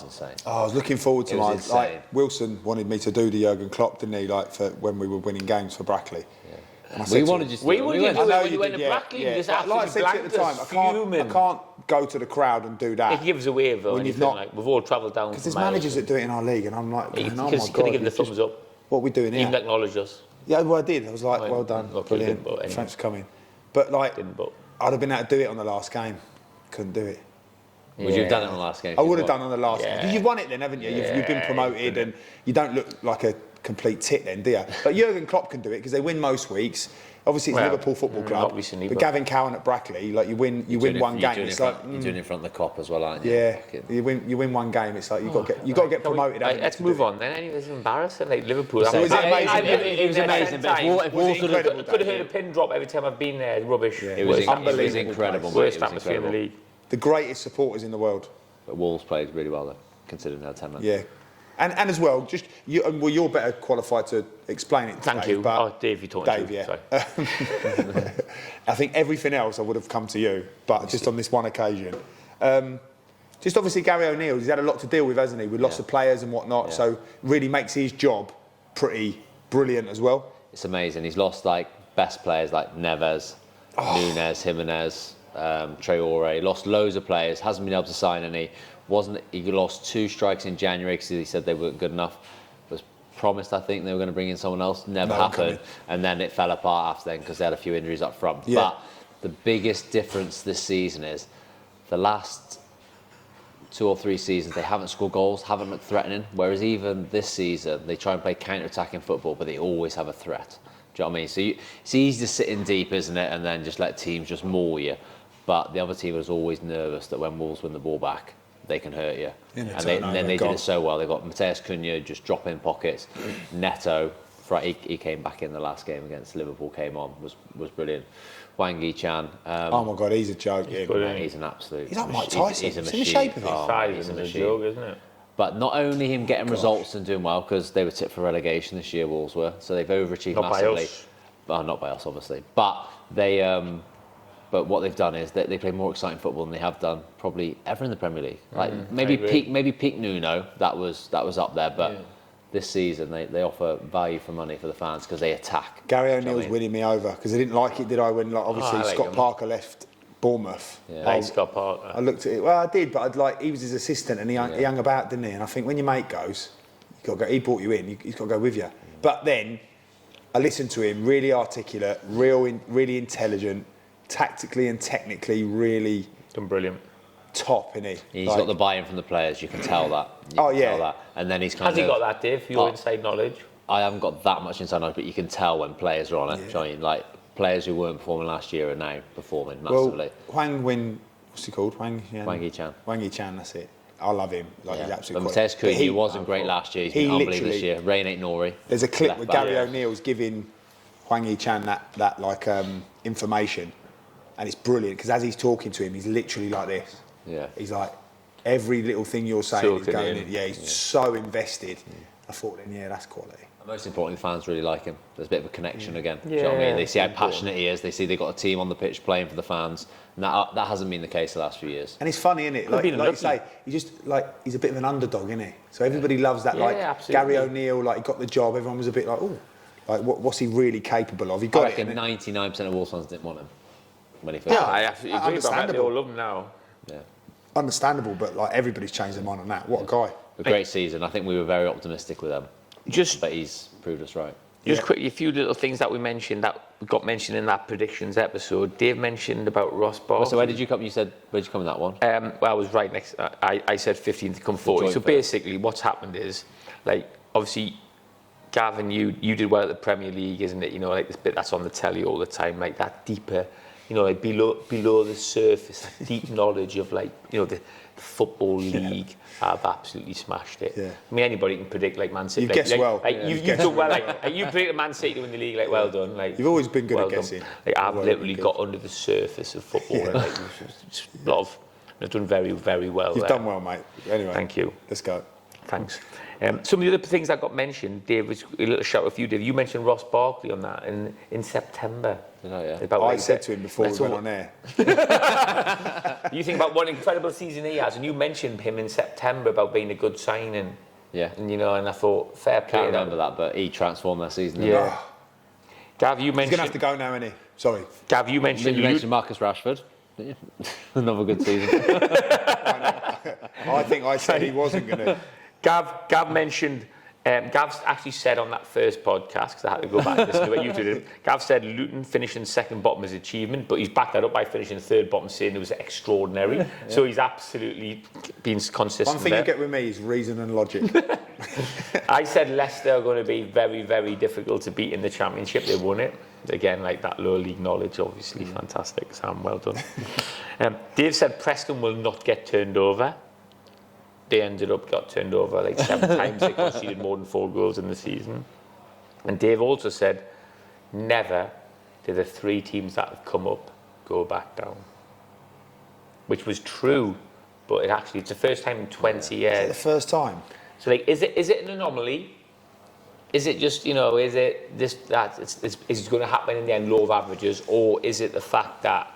insane. I was looking forward to Wilson wanted me to do the Jurgen Klopp, didn't he? For when we were winning games for Brackley. Yeah. And I said We to wanted him, you to We do it. wanted We you went to I know when you went to did, Brackley, you just But like I said to you at the time, absolutely blanked us, I can't go to the crowd and do that. It gives away though. When you've Anything, not- like we've all travelled down. Because there's managers that do it in our league, and I'm like, You going, oh my could have God, given the it's just- thumbs up. what are we doing Even here? acknowledged us. Yeah, well, I did. I was like, Right. well done, Okay, brilliant, didn't, but anyway. thanks for coming. But like, Didn't, but I'd have been able to do it on the last game. Couldn't do it. Would you have done it on the last game? I would have done on the last Yeah. game. 'Cause you've won it then, haven't you? You've been Yeah, promoted and you don't look like a complete tit then, do you? But Jurgen Klopp can do it because they win most weeks. Obviously, it's Well, Liverpool Football Club. not recently, but but- Gavin Cowan at Brackley, like you win one game. It's like, you're doing it in front of the cop as well, aren't you? yeah, you win one game. It's like you got to get promoted. haven't you, Let's to move do it? on then. Anyway, it's embarrassing. Like Liverpool. So was it amazing? It was amazing. But if Was it Wolves would have- incredible? Could have heard a pin drop every time I've been there. It's rubbish. Yeah. It was Unbelievable incredible. place. mate. Worst It was atmosphere in the incredible. league. The greatest supporters in the world. But Wolves played really well though, considering they had 10 men. Yeah. And as well, just you. Well, you're better qualified to explain it. Thank Dave, you. But Oh, Dave, you talking Dave, to? yeah. Sorry. I think everything else I would have come to you, but just on this one occasion. Just obviously Gary O'Neill, he's had a lot to deal with, hasn't he? With lots of players and whatnot, Yeah. so really makes his job pretty brilliant as well. It's amazing. He's lost like best players like Neves, Nunes, Jimenez, Traore. He lost loads of players. Hasn't been able to sign any. He lost 2 strikers in January because he said they weren't good enough. Was promised, I think, they were going to bring in someone else. Never No, happened. coming. And then it fell apart after then because they had a few injuries up front. Yeah. But the biggest difference this season is the last 2 or 3 seasons they haven't scored goals, haven't looked threatening. Whereas even this season they try and play counter-attacking football, but they always have a threat. Do you know what I mean? So it's easy to sit in deep, isn't it, and then just let teams just maul you. But the other team is always nervous that when Wolves win the ball back, they can hurt you. In a And turnover, then they did gone. it so well. They got Mateus Cunha just drop in pockets. Neto, he came back in the last game against Liverpool. Came on, was brilliant. Wang Yi-chan. Oh my God, he's a joke. Yeah. Good, He's an absolute. He's like Mike machine. Tyson. He's a He's in the machine. shape of him. Oh, Size he's a isn't a machine. joke, isn't it? But not only him getting results and doing well, because they were tipped for relegation this year, Wolves were, so they've overachieved Not by massively. us. Well, not by us, obviously. But they, but what they've done is they play more exciting football than they have done probably ever in the Premier League. Like maybe peak Nuno, that was up there, but this season they offer value for money for the fans because they attack. Gary Do you know O'Neill's what I mean? winning me over because I didn't like it, did I? When obviously I like Scott him. Parker left Bournemouth. Yeah. Like Scott Parker. I looked at it. Well, I did, but he was his assistant and he hung about, didn't he? And I think when your mate goes, you got to go. He brought you in. He's got to go with you. But then I listened to him. Really articulate, really intelligent, tactically and technically really Done brilliant. top, isn't he? He's got the buy-in from the players. You can tell that. You can tell that. And then he's kind Has of. he got that, Dave? Your Oh. inside knowledge? I haven't got that much inside knowledge, but you can tell when players are on it. Do you know what I mean? Like players who weren't performing last year are now performing massively. Well, what's he called? Wang Yi-chan. Wang Yi-chan, that's it. I love him. Like he's But absolutely. Mateus quality. Cunha But wasn't great last year. He's he been unbelievable this literally- year. Rain ain't Nori. There's a clip Left where back. Gary O'Neill's giving Hwang Yi-chan that like information, and it's brilliant because as he's talking to him, he's literally like this. Yeah. He's like every little thing you're saying is Soaking going in. in. Yeah, he's so invested. I thought then, yeah, that's quality. And most importantly, fans really like him. There's a bit of a connection again. Do you know what I mean? They see how passionate he is. They see they've got a team on the pitch playing for the fans. And that hasn't been the case the last few years. And it's funny, isn't it? Like been you lucky. say, he's a bit of an underdog, isn't he? So everybody loves that. Yeah, Like absolutely. Gary O'Neill, like he got the job. Everyone was a bit like, oh, like what's he really capable of? He I got reckon it. 99% of Wolves fans didn't want him when he first. Yeah, came. I absolutely agree. But I bet they understandable. all love him now. Yeah. Understandable, but like everybody's changed their mind on that. What a guy! A great season. I think we were very optimistic with him. But he's proved us right. Just quickly, a few little things that we got mentioned in that predictions episode. Dave mentioned about Ross Barkley. So where did you come? You said where did you come in that one? Well, I was right next. I said 15 to come 40. joint So first. basically, what's happened is, like, obviously, Gavin, you did well at the Premier League, isn't it? You know, like this bit that's on the telly all the time, like that deeper, you know, like below the surface, that deep knowledge of like, you know, the football league. I've absolutely smashed it. Yeah. I mean, anybody can predict like Man City. You've like, guessed well. Like, Yeah, you've you've guessed done well. really Like you predicted Man City to win the league. Like, well done. Like You've always been good at well done. guessing. Like, I've Well, literally good. got under the surface of football. And, like, it's a lot of. I've done very, very well. You've there. done well, mate. Anyway, Thank you. Let's go. Thanks. Some of the other things that got mentioned, Dave, was a little shout out for you, Dave. You mentioned Ross Barkley on that in September. Did I, yeah. About I like said that- to him before we let's went all- on air. You think about what an incredible season he has, and you mentioned him in September about being a good signing. Yeah. And you know, and I thought fair play. Can't remember that, but he transformed that season. Yeah. Gav, you He's going to have mentioned. to go now, isn't he? Sorry. Gav, you mentioned. You mentioned Marcus Rashford. Another good season. I think I said he wasn't going to. Gav mentioned. Gav's actually said on that first podcast, because I had to go back and listen to what you two did. Gav said Luton finishing second bottom is achievement, but he's backed that up by finishing third bottom, saying it was extraordinary. Yeah. So he's absolutely been consistent. One thing there. you get with me is reason and logic. I said Leicester are going to be very, very difficult to beat in the Championship. They won it. Again, like that lower league knowledge, obviously fantastic. Sam, well done. Dave said Preston will not get turned over. They got turned over like 7 times. They conceded more than 4 goals in the season. And Dave also said, never did the 3 teams that have come up go back down. Which was true, but it's the first time in 20 years. Is it the first time? So like, is it an anomaly? Is it just, is it this, that, is it going to happen in the end, law of averages, or is it the fact that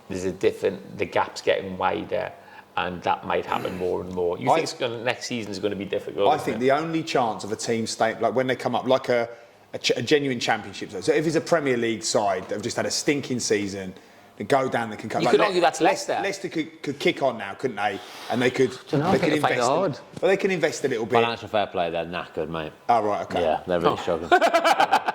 the gap's getting wider? And that might happen more and more. You think next season is going to be difficult? I think the only chance of a team staying, like when they come up, like a genuine championship. So if it's a Premier League side that have just had a stinking season, they go down, they can come. You could argue that's Leicester. Leicester could kick on now, couldn't they? And they could. I They could think they find it invest. hard. Well, they can invest a little bit. Financial fair play, they're knackered, mate. Oh right, okay. Yeah, they're really struggling.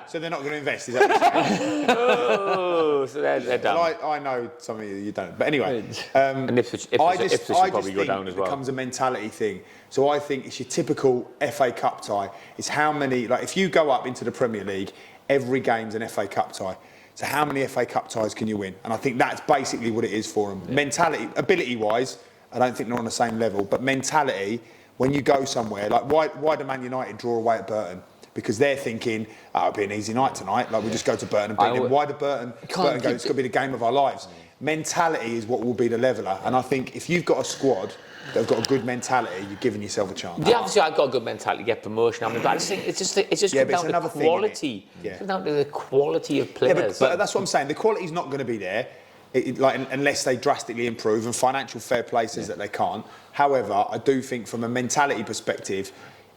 So they're not going to invest, is that what you're saying? Oh, so they're down. Well, I know some of you don't. But anyway, And Ipswich I will just probably think go down as it well. becomes a mentality thing. So I think it's your typical FA Cup tie. It's how many, like if you go up into the Premier League, every game's an FA Cup tie. So how many FA Cup ties can you win? And I think that's basically what it is for them. Yeah. Mentality, ability-wise, I don't think they're on the same level. But mentality, when you go somewhere, like why do Man United draw away at Burton? Because they're thinking, it'll be an easy night tonight. Like, we just go to Burton and beat them. Why do Burton go, it's going to be the game of our lives? Mentality is what will be the leveller. And I think if you've got a squad that have got a good mentality, you're giving yourself a chance. Yeah, obviously I've got a good mentality to get promotion. But I just think it's just Yeah, come but down it's to another quality. thing, isn't it? Yeah. It's come down to the quality of players. Yeah, but that's what I'm saying. The quality's not going to be there, unless they drastically improve, and financial fair play says that they can't. However, I do think from a mentality perspective,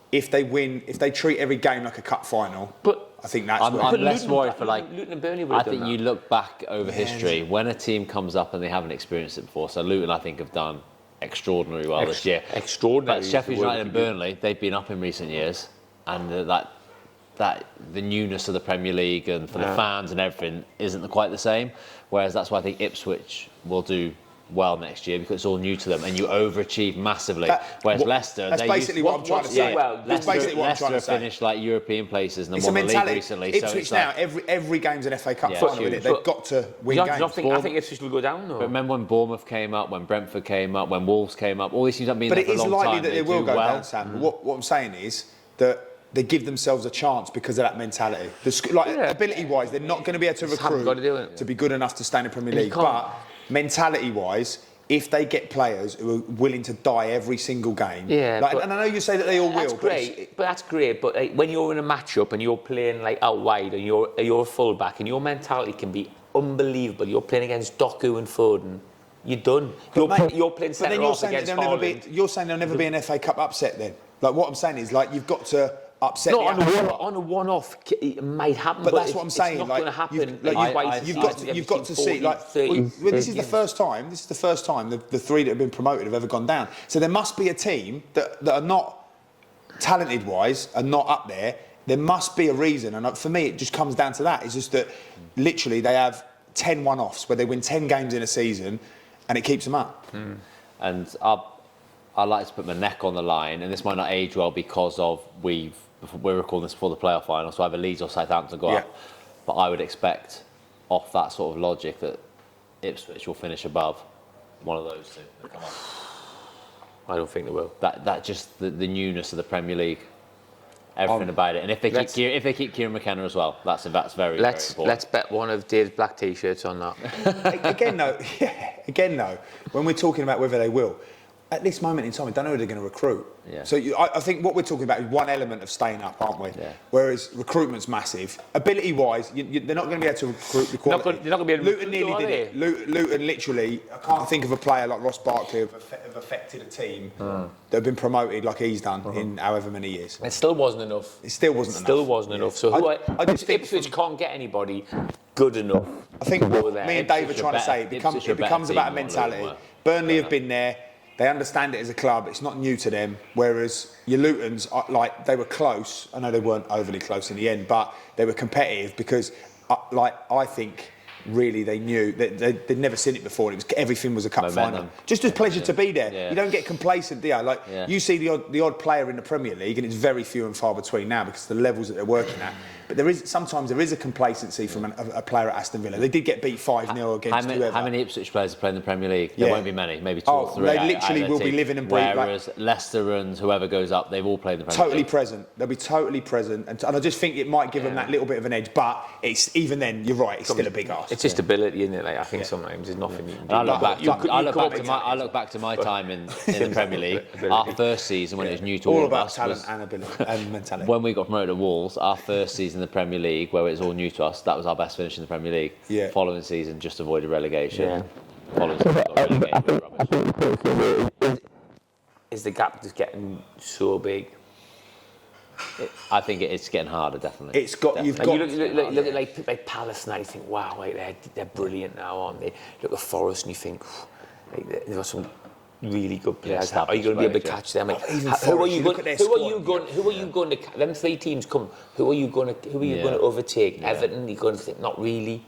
if they treat every game like a cup final, I think that's where... I'm less worried for Luton and Burnley. I think you look back over history, when a team comes up and they haven't experienced it before. So Luton, I think, have done extraordinarily well this year. Extraordinary. But Sheffield United and Burnley, they've been up in recent years, and the newness of the Premier League and for the fans and everything isn't quite the same. Whereas that's why I think Ipswich will do well next year, because it's all new to them and you overachieve massively. Whereas Leicester, that's basically what I'm trying to say. That's basically what I'm trying to say. Leicester finished like European places and won the league recently. Ipswich now, every game's an FA Cup final, isn't it? They've got to win games. I think Ipswich will go down though. But remember when Bournemouth came up, when Brentford came up, when Wolves came up, all these teams have been but there for a long time. But it is likely that they will go well. down, Sam. But what I'm saying is that they give themselves a chance because of that mentality. Ability-wise, they're not going to be able to recruit to be good enough to stay in the Premier League. But mentality-wise, if they get players who are willing to die every single game, and I know you say that they all will. That's great. But like, when you're in a matchup and you're playing like out wide and you're a fullback and your mentality can be unbelievable. You're playing against Doku and Foden. You're done. You're playing centre half against Haaland. You're saying there'll never be an FA Cup upset then? Like what I'm saying is, like, you've got to upset. On a one-off, it might happen. But that's what I'm saying. It's not going to happen. You've got to see. This is the first time. This is the first time the 3 that have been promoted have ever gone down. So there must be a team that are not talented-wise, are not up there. There must be a reason, and for me, it just comes down to that. It's just that literally they have 10 one-offs where they win 10 games in a season, and it keeps them up. And I like to put my neck on the line, and this might not age well because we're recording this before the playoff final, so either Leeds or Southampton go up. But I would expect, off that sort of logic, that Ipswich will finish above one of those two that come up. I don't think they will. That just the newness of the Premier League, everything about it, and if they keep Kieran McKenna as well, that's very important. Let's bet one of Dave's black t-shirts on that. Again, though, when we're talking about whether they will, at this moment in time, I don't know who they're going to recruit. Yeah. So I think what we're talking about is one element of staying up, aren't we? Yeah. Whereas recruitment's massive. Ability-wise, they're not going to be able to recruit the quality. They're not going to be able to Luton recruit, nearly are did it. Luton literally, I can't think of a player like Ross Barkley who have affected a team that have been promoted like he's done in however many years. It still wasn't enough. It still wasn't Still enough. wasn't enough. So I just think Ipswich can't get anybody good enough. I think over what there. me and Dave are Ipswich trying are to say, better- it becomes Ipswich are better about a team than what mentality. Luton were. Burnley have been there. They understand it as a club. It's not new to them. Whereas your Lutons, like they were close. I know they weren't overly close in the end, but they were competitive because, I think, really they knew that they'd never seen it before. Everything was a cup final. Just a pleasure to be there. Yeah. You don't get complacent, do you? You see the odd player in the Premier League, and it's very few and far between now because of the levels that they're working at. But sometimes there is a complacency from a player at Aston Villa. They did get beat 5-0 against whoever. How many Ipswich players are playing in the Premier League? There won't be many, maybe 2 or 3. They literally will be living and breathing. Whereas Leicester and whoever goes up, they've all played in the Premier Totally League. present. They'll be totally present, and I just think it might give them that little bit of an edge. But it's even then, you're right. It's still a big ask. It's just ability, isn't it? Like I think sometimes there's nothing you can do. I look back. I You look back to my time in the Premier League. Our first season when it was new to all of about us talent was and ability and mentality. when we got promoted at Wolves. Our first season in the Premier League, where it was all new to us, that was our best finish in the Premier League. Yeah. Following season, just avoided relegation. Yeah. Following season, got relegated. Is the gap just getting so big? I think it's getting harder, definitely. It's got you've And got. you look at like Palace now, you think, wow, like they're brilliant now, aren't they? Look at Forest and you think, like, they've got some really good players. How are you going to be able to catch them? Like, Even who are Forest, you you going? look at their Who are squad, you going? Who are you going to? Them 3 teams come. Who are you going to overtake? Everton. You're going to think, not really.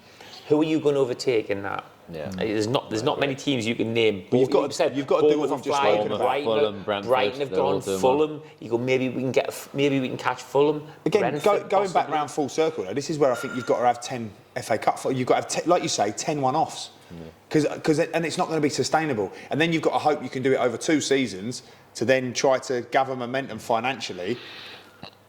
Who are you going to overtake in that? Yeah. There's not many teams you can name. But you've got to do what Bournemouth we've just flying, spoken about. Brighton, Fulham, Brentford, Brighton have they're all gone. doing Fulham. You go. Maybe we can catch Fulham. Again, Brentford, going back possibly. round full circle, though, this is where I think you've got to have 10 FA Cup. You've got to have, like you say, 10 one-offs. And it's not going to be sustainable. And then you've got to hope you can do it over 2 seasons to then try to gather momentum financially.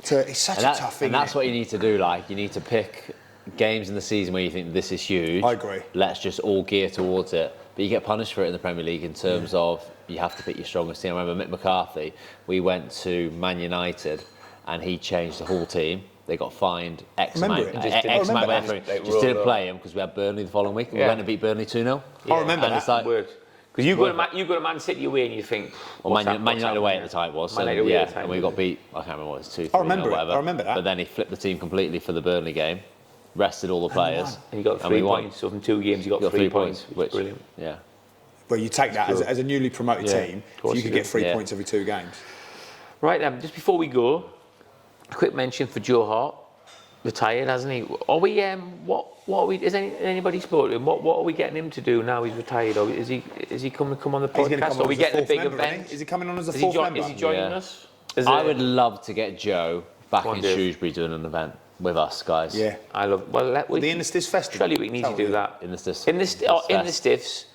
It's such a tough thing. And that's what you need to do. Like, you need to pick games in the season where you think this is huge. I agree. Let's just all gear towards it. But you get punished for it in the Premier League in terms of you have to pick your strongest team. I remember Mick McCarthy, we went to Man United and he changed the whole team. They got fined X amount of effort. Just didn't play him because we had Burnley the following week. We went and beat Burnley 2-0. I remember and that. it's like, Because you go to Man City away and you think, well, Man United away at the time it was. So, Man United away at the time, and we yeah. got beat, I can't remember what it was, 2-3 I remember or it. whatever. I remember that. But then he flipped the team completely for the Burnley game, rested all the players. and you got 3 points. So from 2 games, you got 3 points. Which, Brilliant. Yeah. Where you take that as a newly promoted team, course you could you get do. 3 Yeah. points every 2 games. Right then, just before we go, a quick mention for Joe Hart. Retired, hasn't he? Are we? What are we? Is anybody spoken to him? What are we getting him to do now he's retired? Or is he coming to come on the He's going to podcast? come Are on we as a getting a 4th big member, isn't event? he? Is he coming on as a Is he 4th member? Is he joining Yeah. us? I would love to get Joe back Go on, in Dave. Shrewsbury doing an event with us, guys. Yeah. I love. Well, The Inner Stiffs Festival. Surely we need to do that. In the Stiffs. In the Stiffs.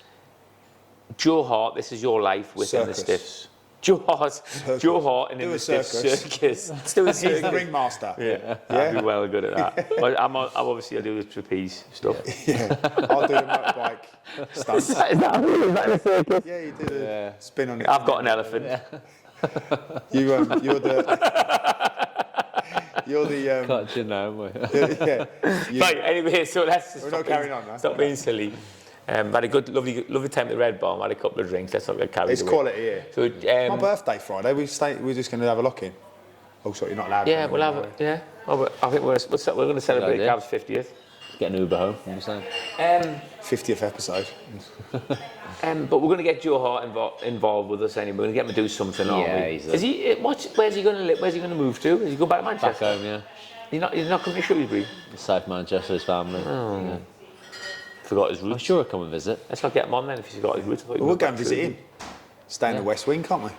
Joe Hart, this is your life within the Circus. Stiffs. Joe Hart and in Do the a Stiffs circus. circus. Let's do a He's the circus. ringmaster. Yeah, I'd be well good at that. But I'm obviously I do the trapeze stuff. Yeah. I'll do the motorbike stunts. Is that in a circus? Yeah, you did a spin on it. I've got an elephant. You're the Clutch, you know. Right, anyway, so let's just We're not carrying on now. Stop being silly. Had a good, lovely time at the Red Barn. Had a couple of drinks. Let's not get carried It's away. quality, yeah. So, My birthday Friday. We're just going to have a lock in. Oh, sorry, you're not allowed. yeah, we'll have it. Yeah, oh, I think we're going to celebrate idea. Gav's 50th. Get an Uber home. You understand? 50th episode. But we're going to get Joe Hart involved with us anyway. We're going to get him to do something, aren't Yeah, we? he's Is he? Where's he going to live? Where's he going to move to? Is he going back to Back Manchester? home, yeah. He's not coming to Shrewsbury. South Manchester, his family. Oh. Yeah. Forgot his I'm roots. sure he'll come and visit. Let's not get him on then if he's got his roots. I thought he We'll moved go back and to visit Shrewsbury. him. Stay in the West Wing, can't we?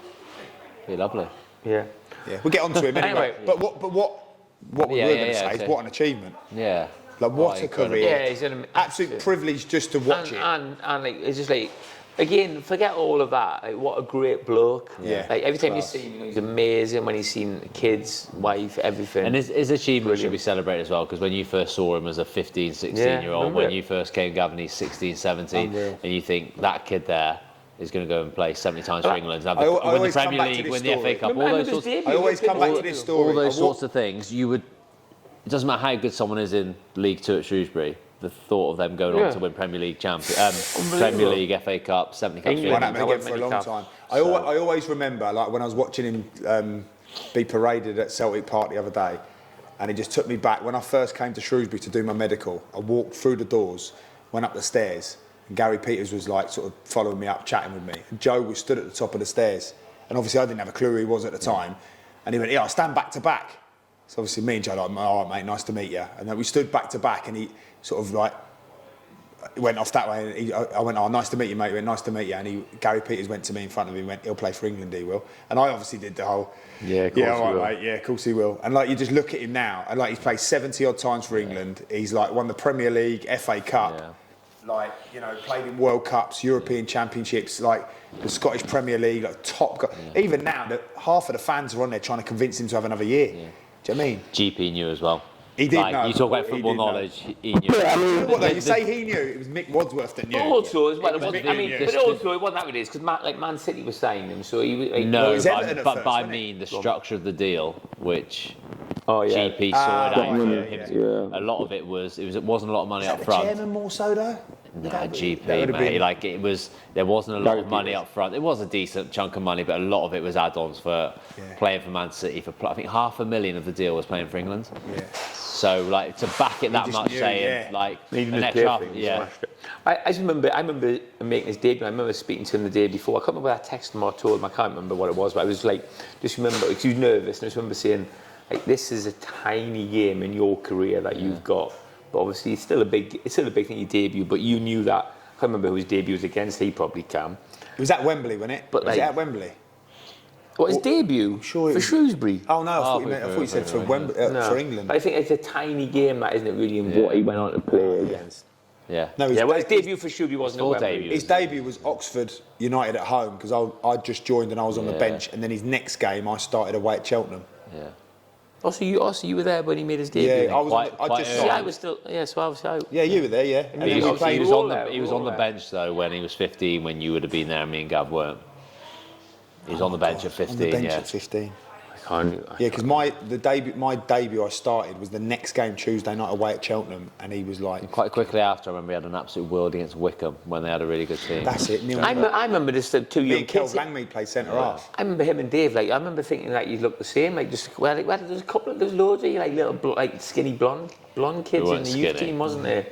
Be lovely. Yeah. Yeah. We'll get on to him anyway. Anyway. But what we Yeah, were yeah, going to yeah, say okay. is what an achievement. Yeah. Like what a incredible. career. Yeah, he's an Absolute privilege just to watch it. And like it's just like again, forget all of that. Like, what a great bloke. Yeah. Like every time Class. you see him, he's amazing. When he's seen kids, wife, everything. And his achievement should Brilliant. be celebrated as well, because when you first saw him as a 15, 16-year-old, remember when it. you first came, Gavin, he's 16, 17, Unreal. and you think, that kid there, is going to go and play 70 times for England, and I win the always come Premier back to League, this win the FA story. Cup, all Remember those his sorts. debut? I always come back to this story. All those I sorts of things, you would. It doesn't matter how good someone is in League Two at Shrewsbury. The thought of them going on to win Premier League Premier League, FA Cup, 70 Cup. Won't happen again for a long time. I always remember, like when I was watching him be paraded at Celtic Park the other day, and it just took me back when I first came to Shrewsbury to do my medical. I walked through the doors, went up the stairs, and Gary Peters was like sort of following me up, chatting with me. And Joe was stood at the top of the stairs, and obviously I didn't have a clue who he was at the time. And he went, "Yeah, I stand back to back." So obviously me and Joe like, "All right, mate, nice to meet you." And then we stood back to back, and he sort of like went off that way. And I went, "Oh, nice to meet you, mate." He went, "Nice to meet you." And Gary Peters went to me in front of him and went, "He'll play for England, he will." And I obviously did the whole, all right, mate, yeah, of course he will. And like you just look at him now, and like he's played 70 odd times for England. He's like won the Premier League, FA Cup, like, you know, played in World Cups, European Championships, like the Scottish Premier League, like top guy. Even now, half of the fans are on there trying to convince him to have another year. Do you know what I mean? GP knew as well. He did like, know. You talk about He football did know. knowledge, he knew. What though? You say he knew? It was Mick Wadsworth that knew. Also, as well, It was but Mick, also it wasn't that what it is because Man City was signing him, so he was. Like, No, it was Everton at but first, I wasn't it? mean the structure of the deal, which Ah, GP sorted out for yeah. him. A lot of it wasn't a lot of money up The front. chairman more so though. Nah, That GP, would have mate. been- Like there wasn't a lot of money up front. It was a decent chunk of money, but a lot of it was add-ons for playing for Man City. I think $500,000 of the deal was playing for England. Yeah. So like to back it that just much, knew, saying like Even an his extra half, plaything, yeah. smashed it. I remember making his debut. I remember speaking to him the day before. I can't remember what I texted him or told him. I can't remember what it was, but I was like, just remember, because he was nervous, and I just remember saying, like, this is a tiny game in your career that you've got, but obviously it's still a big thing, your debut. But you knew that. I can't remember who his debut was against. He probably can. It was at Wembley, wasn't it? But was like- it at Wembley? What, his debut sure it for was- Shrewsbury? Oh no, I thought you said for Wembley, for England. But I think it's a tiny game, that isn't it, really, in what he went on to play against. Yeah. No, Yeah, well, his debut for Shrewsbury wasn't at Full Wembley. debut. his debut was Oxford United at home because I'd just joined and I was on the bench, and then his next game I started away at Cheltenham. Yeah. Also, you were there when he made his debut. Yeah, I was. Quite- I quite just early. See, I signed. was still. Yeah, so I was out. Yeah, you were there. Yeah, and He then we was, played. he was all on the there, he was all on the there. bench though when he was 15. When you would have been there, and me and Gav weren't. He was on the bench at 15. On the bench yeah. at 15. I can't. Yeah, because my debut I started was the next game Tuesday night away at Cheltenham, and he was like, Quite quickly after, I remember he had an absolute world against Wickham when they had a really good team. "That's it." Neil I remember this two me young and Kel kids. Langmead played centre half. I remember him and Dave. Like, I remember thinking like you look the same. Like, just well, there's a couple. There's loads of like little like skinny blonde kids in weren't the youth skinny. team, wasn't there?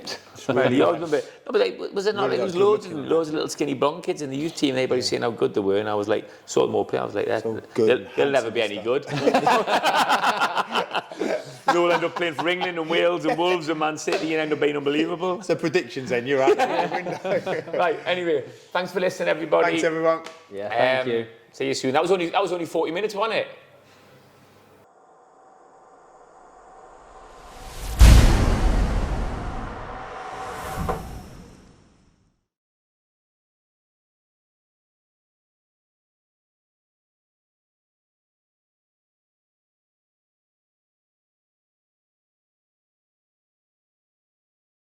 Really, I remember. No, but like, was it not? Really Like, there good was looking, loads of little skinny blonde kids in the youth team. And everybody saying how good they were, and I was like, saw them all play. I was like, So good, they'll never be handsome any good. They all end up playing for England and Wales and Wolves and Man City and end up being unbelievable. So predictions then, you're out the window. Right. Anyway, thanks for listening, everybody. Thanks everyone. Yeah, thank you. See you soon. That was only 40 minutes, wasn't it?